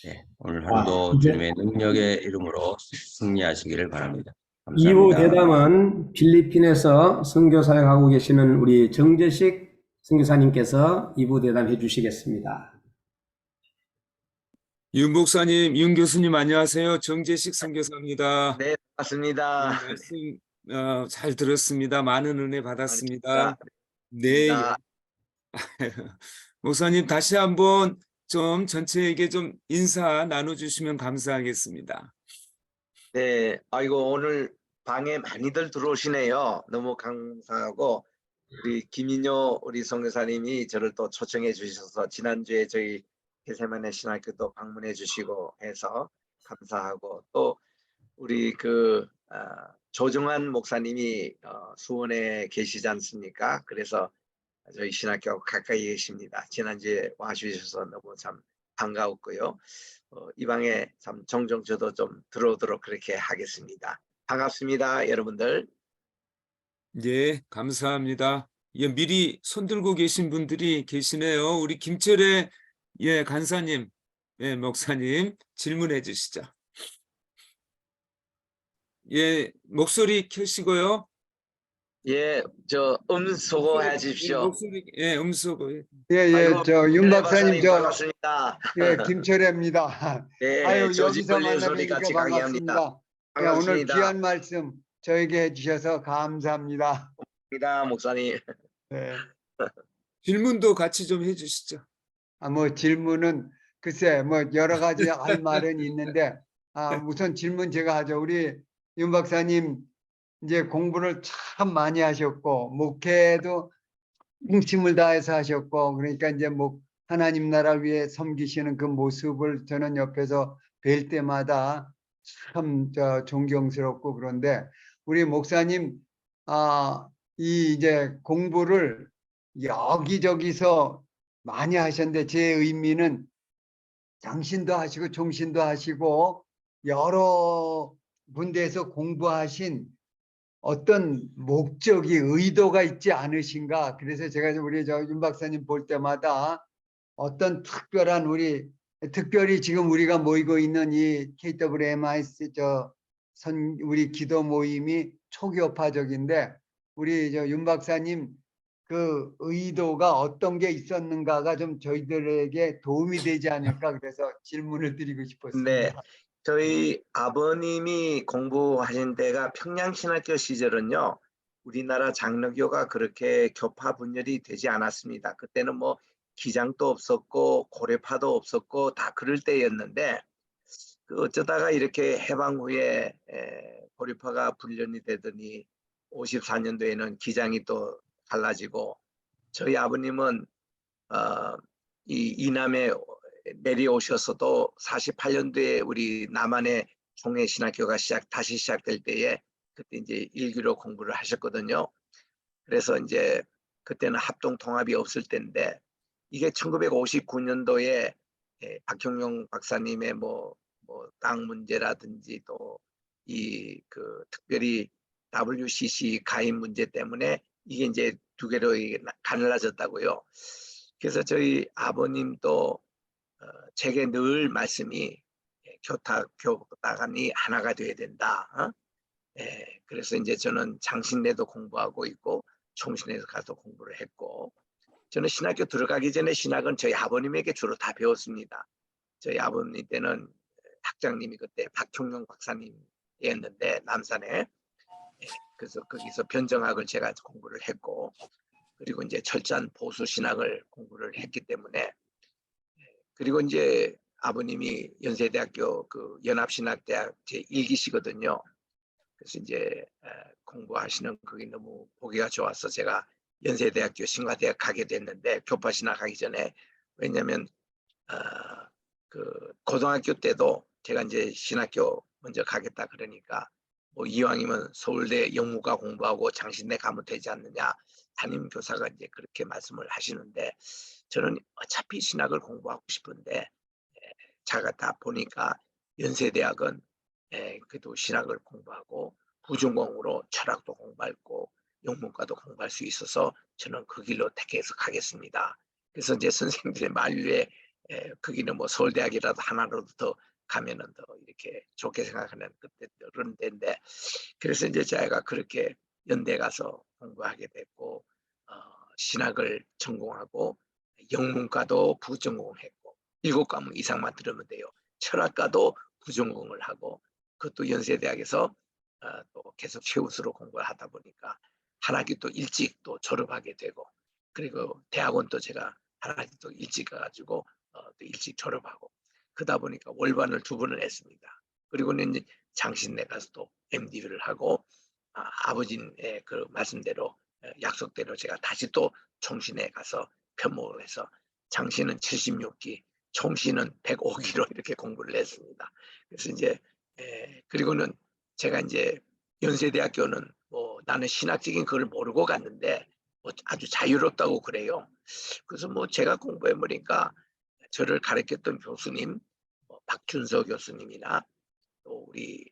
E: 네, 오늘 하루도 주님의 능력의 이름으로 승리하시기를 바랍니다. 감사합니다.
A: 2부 대담은 필리핀에서 선교 사역하고 계시는 우리 정재식 선교사님께서 2부 대담해 주시겠습니다.
G: 윤 목사님, 윤 교수님 안녕하세요. 정재식 선교사입니다.
C: 네, 맞습니다.
G: 말씀 잘 들었습니다. 많은 은혜 받았습니다. 네, 목사님 다시 한번 좀 전체에게 좀 인사 나눠주시면 감사하겠습니다.
C: 네, 아이고 오늘 방에 많이들 들어오시네요. 너무 감사하고 우리 김인효 우리 선교사님이 저를 또 초청해 주셔서 지난주에 저희 게세마네 신학교도 방문해 주시고 해서 감사하고 또 우리 조정환 목사님이 수원에 계시지 않습니까? 그래서 저희 신학교 가까이 계십니다. 지난주에 와주셔서 너무 참 반가웠고요. 이 방에 참 종종 저도 좀 들어오도록 그렇게 하겠습니다. 반갑습니다, 여러분들.
G: 예, 감사합니다. 예, 미리 손들고 계신 분들이 계시네요. 우리 김철애 간사님, 목사님 질문해 주시죠. 예, 목소리 켜시고요.
C: 예, 저 음소거 해 주십시오.
G: 목소리, 음소거.
C: 아이고,
H: 윤 박사님,
C: 반갑습니다.
H: 김철애입니다.
C: 네,
H: 아유,
C: 조지
H: 여기서
C: 걸리는 소리
H: 만나니까
C: 같이 가게 합니다.
H: 반갑습니다.
C: 반갑습니다.
H: 오늘 귀한 말씀 저에게 해주셔서 감사합니다.
C: 반갑습니다, 목사님.
H: 네.
G: 질문도 같이 좀 해주시죠.
H: 질문은 글쎄 여러 가지 할 말은 있는데 우선 질문 제가 하죠. 우리 윤 박사님 이제 공부를 참 많이 하셨고 목회도 힘을 다해서 하셨고 그러니까 이제 하나님 나라 위해 섬기시는 그 모습을 저는 옆에서 뵐 때마다 참 존경스럽고 그런데 우리 목사님 이 이제 공부를 여기저기서 많이 하셨는데 제 의미는 장신도 하시고 종신도 하시고 여러 군데에서 공부하신 어떤 목적이 의도가 있지 않으신가. 그래서 제가 우리 윤 박사님 볼 때마다 어떤 특별히 지금 우리가 모이고 있는 이 KWMIS 우리 기도 모임이 초교파적인데 우리 윤 박사님 그 의도가 어떤 게 있었는가가 좀 저희들에게 도움이 되지 않을까 그래서 질문을 드리고 싶었습니다.
C: 네, 저희 아버님이 공부하신 때가 평양신학교 시절은요, 우리나라 장로교가 그렇게 교파 분열이 되지 않았습니다. 그때는 뭐 기장도 없었고 고려파도 없었고 다 그럴 때였는데 어쩌다가 이렇게 해방 후에 고려파가 분열이 되더니 54년도에는 기장이 또 달라지고 저희 아버님은 이 이남에 내려오셔서도 48년도에 우리 남한의 총회신학교가 다시 시작될 때에 그때 이제 일기로 공부를 하셨거든요. 그래서 이제 그때는 합동 통합이 없을 때인데 이게 1959년도에 박형용 박사님의 뭐 땅 문제라든지 또 이 그 특별히 WCC 가입 문제 때문에 이게 이제 두 개로 가늘어졌다고요. 그래서 저희 아버님도 제게 늘 말씀이 교단이 하나가 돼야 된다. 그래서 이제 저는 장신대도 공부하고 있고 총신에서 가서 공부를 했고 저는 신학교 들어가기 전에 신학은 저희 아버님에게 주로 다 배웠습니다. 저희 아버님 때는 학장님이 그때 박형용 박사님이었는데 남산에 그래서 거기서 변정학을 제가 공부를 했고 그리고 이제 철저한 보수 신학을 공부를 했기 때문에 그리고 이제 아버님이 연세대학교 그 연합신학대학 제1기시거든요. 그래서 이제 공부하시는 그게 너무 보기가 좋아서 제가 연세대학교 신과대학 가게 됐는데 교파 신학하기 전에 왜냐하면 그 고등학교 때도 제가 이제 신학교 먼저 가겠다 그러니까 뭐 이왕이면 서울대 영문과 공부하고 장신대 가면 되지 않느냐 담임 교사가 이제 그렇게 말씀을 하시는데 저는 어차피 신학을 공부하고 싶은데 제가 다 보니까 연세대학은 그래도 신학을 공부하고 부전공으로 철학도 공부하고 영문과도 공부할 수 있어서 저는 그 길로 택해서 가겠습니다. 그래서 이제 선생님들의 만류에 거기는 뭐 서울대학이라도 하나라도 더 가면은 더 이렇게 좋게 생각하는 그때 그런 때인데 그래서 이제 제가 그렇게 연대 가서 공부하게 됐고 신학을 전공하고 영문과도 부전공을 했고 7과목 이상만 들으면 돼요. 철학과도 부전공을 하고 그것도 연세대학에서 또 계속 최우수로 공부를 하다 보니까 한 학기 또 일찍 또 졸업하게 되고 그리고 대학원도 제가 한 학기 또 일찍 가가지고 또 일찍 졸업하고 그러다 보니까 월반을 2번을 했습니다. 그리고는 이제 장신대 가서 또 MD를 하고 아버지의 그 말씀대로 약속대로 제가 다시 또 총신에 가서 편목을 해서 장신은 76기, 총신은 105기로 이렇게 공부를 했습니다. 그래서 이제 그리고는 제가 이제 연세대학교는 뭐 나는 신학적인 그걸 모르고 갔는데 뭐 아주 자유롭다고 그래요. 그래서 뭐 제가 공부해 보니까 저를 가르쳤던 교수님, 뭐 박준서 교수님이나 또 우리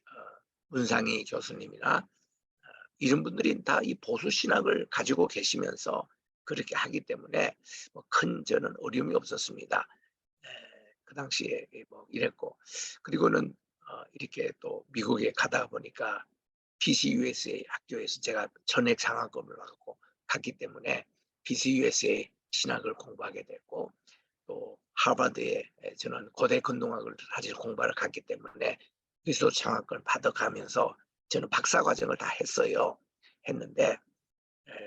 C: 문상희 교수님이나 이런 분들이 다 이 보수 신학을 가지고 계시면서 그렇게 하기 때문에 뭐 큰 저는 어려움이 없었습니다. 그 당시에 뭐 이랬고 그리고는 이렇게 또 미국에 가다 보니까 PCUSA 학교에서 제가 전액 장학금을 받고 갔기 때문에 PCUSA 신학을 공부하게 됐고 또 하버드에 저는 고대 근동학을 사실 공부를 갔기 때문에 그리스도 장학금을 받아가면서 저는 박사 과정을 다 했는데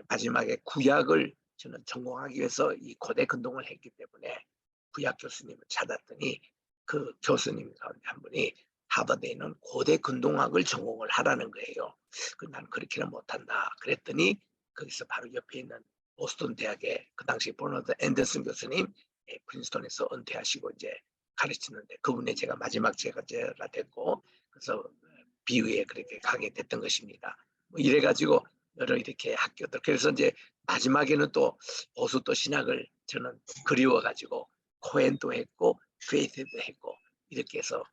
C: 마지막에 구약을 저는 전공하기 위해서 이 고대 근동을 했기 때문에 구약 교수님을 찾았더니 그 교수님 가운데 한 분이 하버드에 있는 고대 근동학을 전공을 하라는 거예요. 난 그렇게는 못한다. 그랬더니 거기서 바로 옆에 있는 보스턴 대학의 그 당시 버너드 앤더슨 교수님 프린스턴에서 은퇴하시고 이제 가르치는데 그분의 제가 마지막 제가 됐고 그래서 비유에 그렇게 가게 됐던 것입니다. 뭐 이래가지고 여러 이렇게 학교들 그래서 이제 마지막에는 또 보수 또 신학을 저는 그리워가지고 코엔도 했고 페이스도 했고 이렇게 해서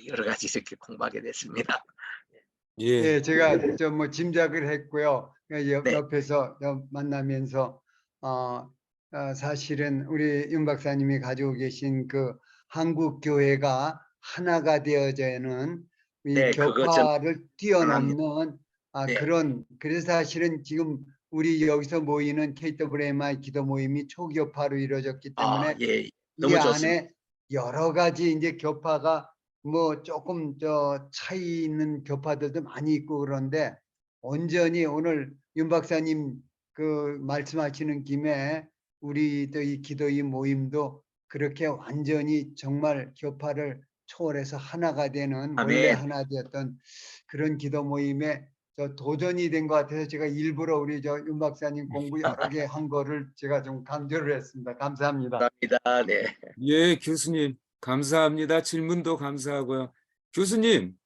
C: 여러 가지 이렇게 공부하게 됐습니다.
G: 예.
H: 제가 좀 뭐 짐작을 했고요.
C: 네.
H: 옆에서 만나면서 사실은 우리 윤 박사님이 가지고 계신 그 한국 교회가 하나가 되어져는 이
C: 네, 그거
H: 교파를 뛰어넘는
C: 네.
H: 그래서 사실은 지금 우리 여기서 모이는 KWMI 기도 모임이 초교파로 이루어졌기 때문에
C: 예.
H: 이
C: 너무 좋습니다.
H: 안에 여러 가지 이제 교파가 뭐 조금 차이 있는 교파들도 많이 있고 그런데 온전히 오늘 윤 박사님 그 말씀하시는 김에 우리 또 이 기도의 모임도 그렇게 완전히 정말 교파를 초월해서 하나가 되는 원래
C: 아멘.
H: 하나 되었던 그런 기도 모임에 도전이 된 것 같아서 제가 일부러 우리 윤 박사님 공부 여러 개 한 거를 제가 좀 강조를 했습니다. 감사합니다.
C: 감사합니다. 네.
G: 예, 교수님 감사합니다. 질문도 감사하고요. 교수님,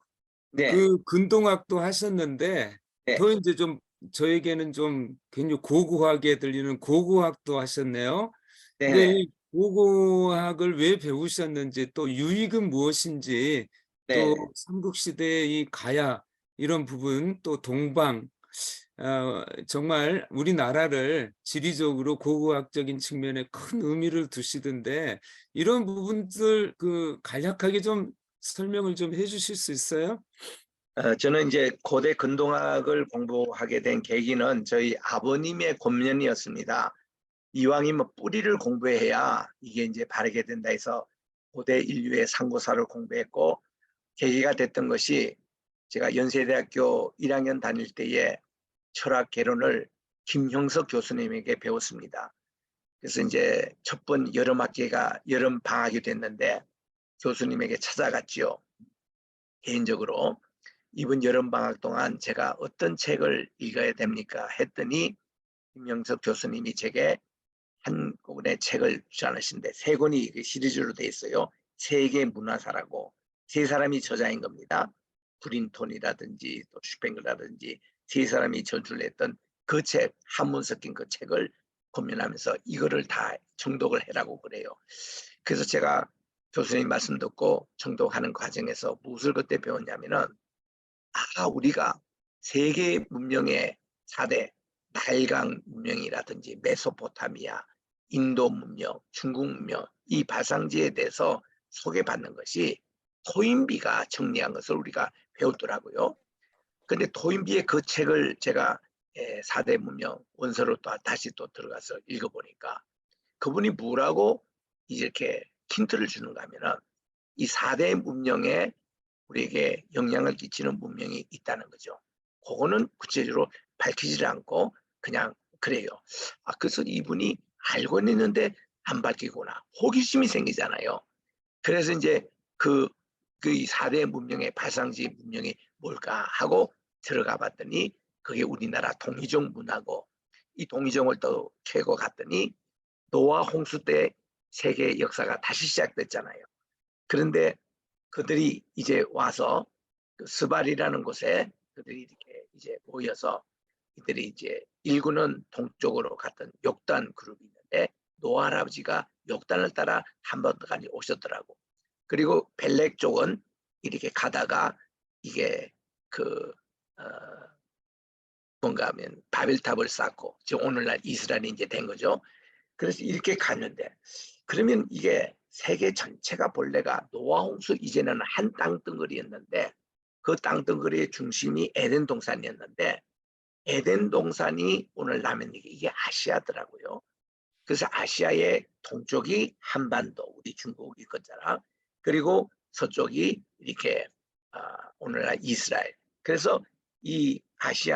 C: 네.
G: 그 근동학도 하셨는데
C: 네.
G: 더 이제 좀 저에게는 좀 굉장히 고고하게 들리는 고고학도 하셨네요. 근데
C: 네네.
G: 이 고고학을 왜 배우셨는지 또 유익은 무엇인지 또
C: 네.
G: 삼국시대의 이 가야 이런 부분 또 동방 정말 우리나라를 지리적으로 고고학적인 측면에 큰 의미를 두시던데 이런 부분들 간략하게 좀 설명을 좀 해주실 수 있어요?
C: 저는 이제 고대 근동학을 공부하게 된 계기는 저희 아버님의 권면이었습니다. 이왕이면 뿌리를 공부해야 이게 이제 바르게 된다 해서 고대 인류의 상고사를 공부했고, 계기가 됐던 것이 제가 연세대학교 1학년 다닐 때에 철학 개론을 김형석 교수님에게 배웠습니다. 그래서 이제 첫 번 여름 학기가 여름 방학이 됐는데 교수님에게 찾아갔지요. 개인적으로 이번 여름 방학 동안 제가 어떤 책을 읽어야 됩니까? 했더니 김형석 교수님이 제게 한 권의 책을 주지 않으신데, 세 권이 시리즈로 돼 있어요. 세계 문화사라고, 세 사람이 저자인 겁니다. 브린톤이라든지 또 슈팽글라든지 세 사람이 저주를 했던 그 책, 한문 섞인 그 책을 고민하면서 이거를 다 정독을 해라고 그래요. 그래서 제가 교수님 말씀 듣고 정독하는 과정에서 무엇을 그때 배웠냐면은, 우리가 세계 문명의 4대 나일강 문명이라든지 메소포타미아, 인도 문명, 중국 문명, 이 발상지에 대해서 소개받는 것이 토인비가 정리한 것을 우리가 배웠더라고요. 근데 토인비의 그 책을 제가 4대 문명 원서로 또 다시 또 들어가서 읽어보니까 그분이 뭐라고 이렇게 힌트를 주는가 하면은, 이 4대 문명에 우리에게 영향을 끼치는 문명이 있다는 거죠. 그거는 구체적으로 밝히지 않고 그냥 그래요. 그래서 이분이 알고는 있는데 안 밝히구나. 호기심이 생기잖아요. 그래서 이제 그 4대 문명의 발상지 문명이 뭘까 하고 들어가 봤더니 그게 우리나라 동이종 문화고, 이 동이종을 또 캐고 갔더니 노아 홍수 때 세계 역사가 다시 시작됐잖아요. 그런데 그들이 이제 와서 그 스발이라는 곳에 그들이 이렇게 이제 모여서 이들이 이제 일구는 동쪽으로 갔던 욕단 그룹이 있는데, 노아 할아버지가 욕단을 따라 한번까지 오셨더라고. 그리고 벨렉 쪽은 이렇게 가다가 이게 뭔가 하면 바벨탑을 쌓고 지금 오늘날 이스라엘이 이제 된 거죠. 그래서 이렇게 갔는데, 그러면 이게 세계 전체가 본래가 노아 홍수 이전에는 한 땅덩어리였는데, 그 땅덩어리의 중심이 에덴 동산이었는데, 에덴 동산이 오늘날면 이게 아시아더라고요. 그래서 아시아의 동쪽이 한반도, 우리 중국이 있었잖아. 그리고 서쪽이 이렇게 오늘날 이스라엘. 그래서 이 아시아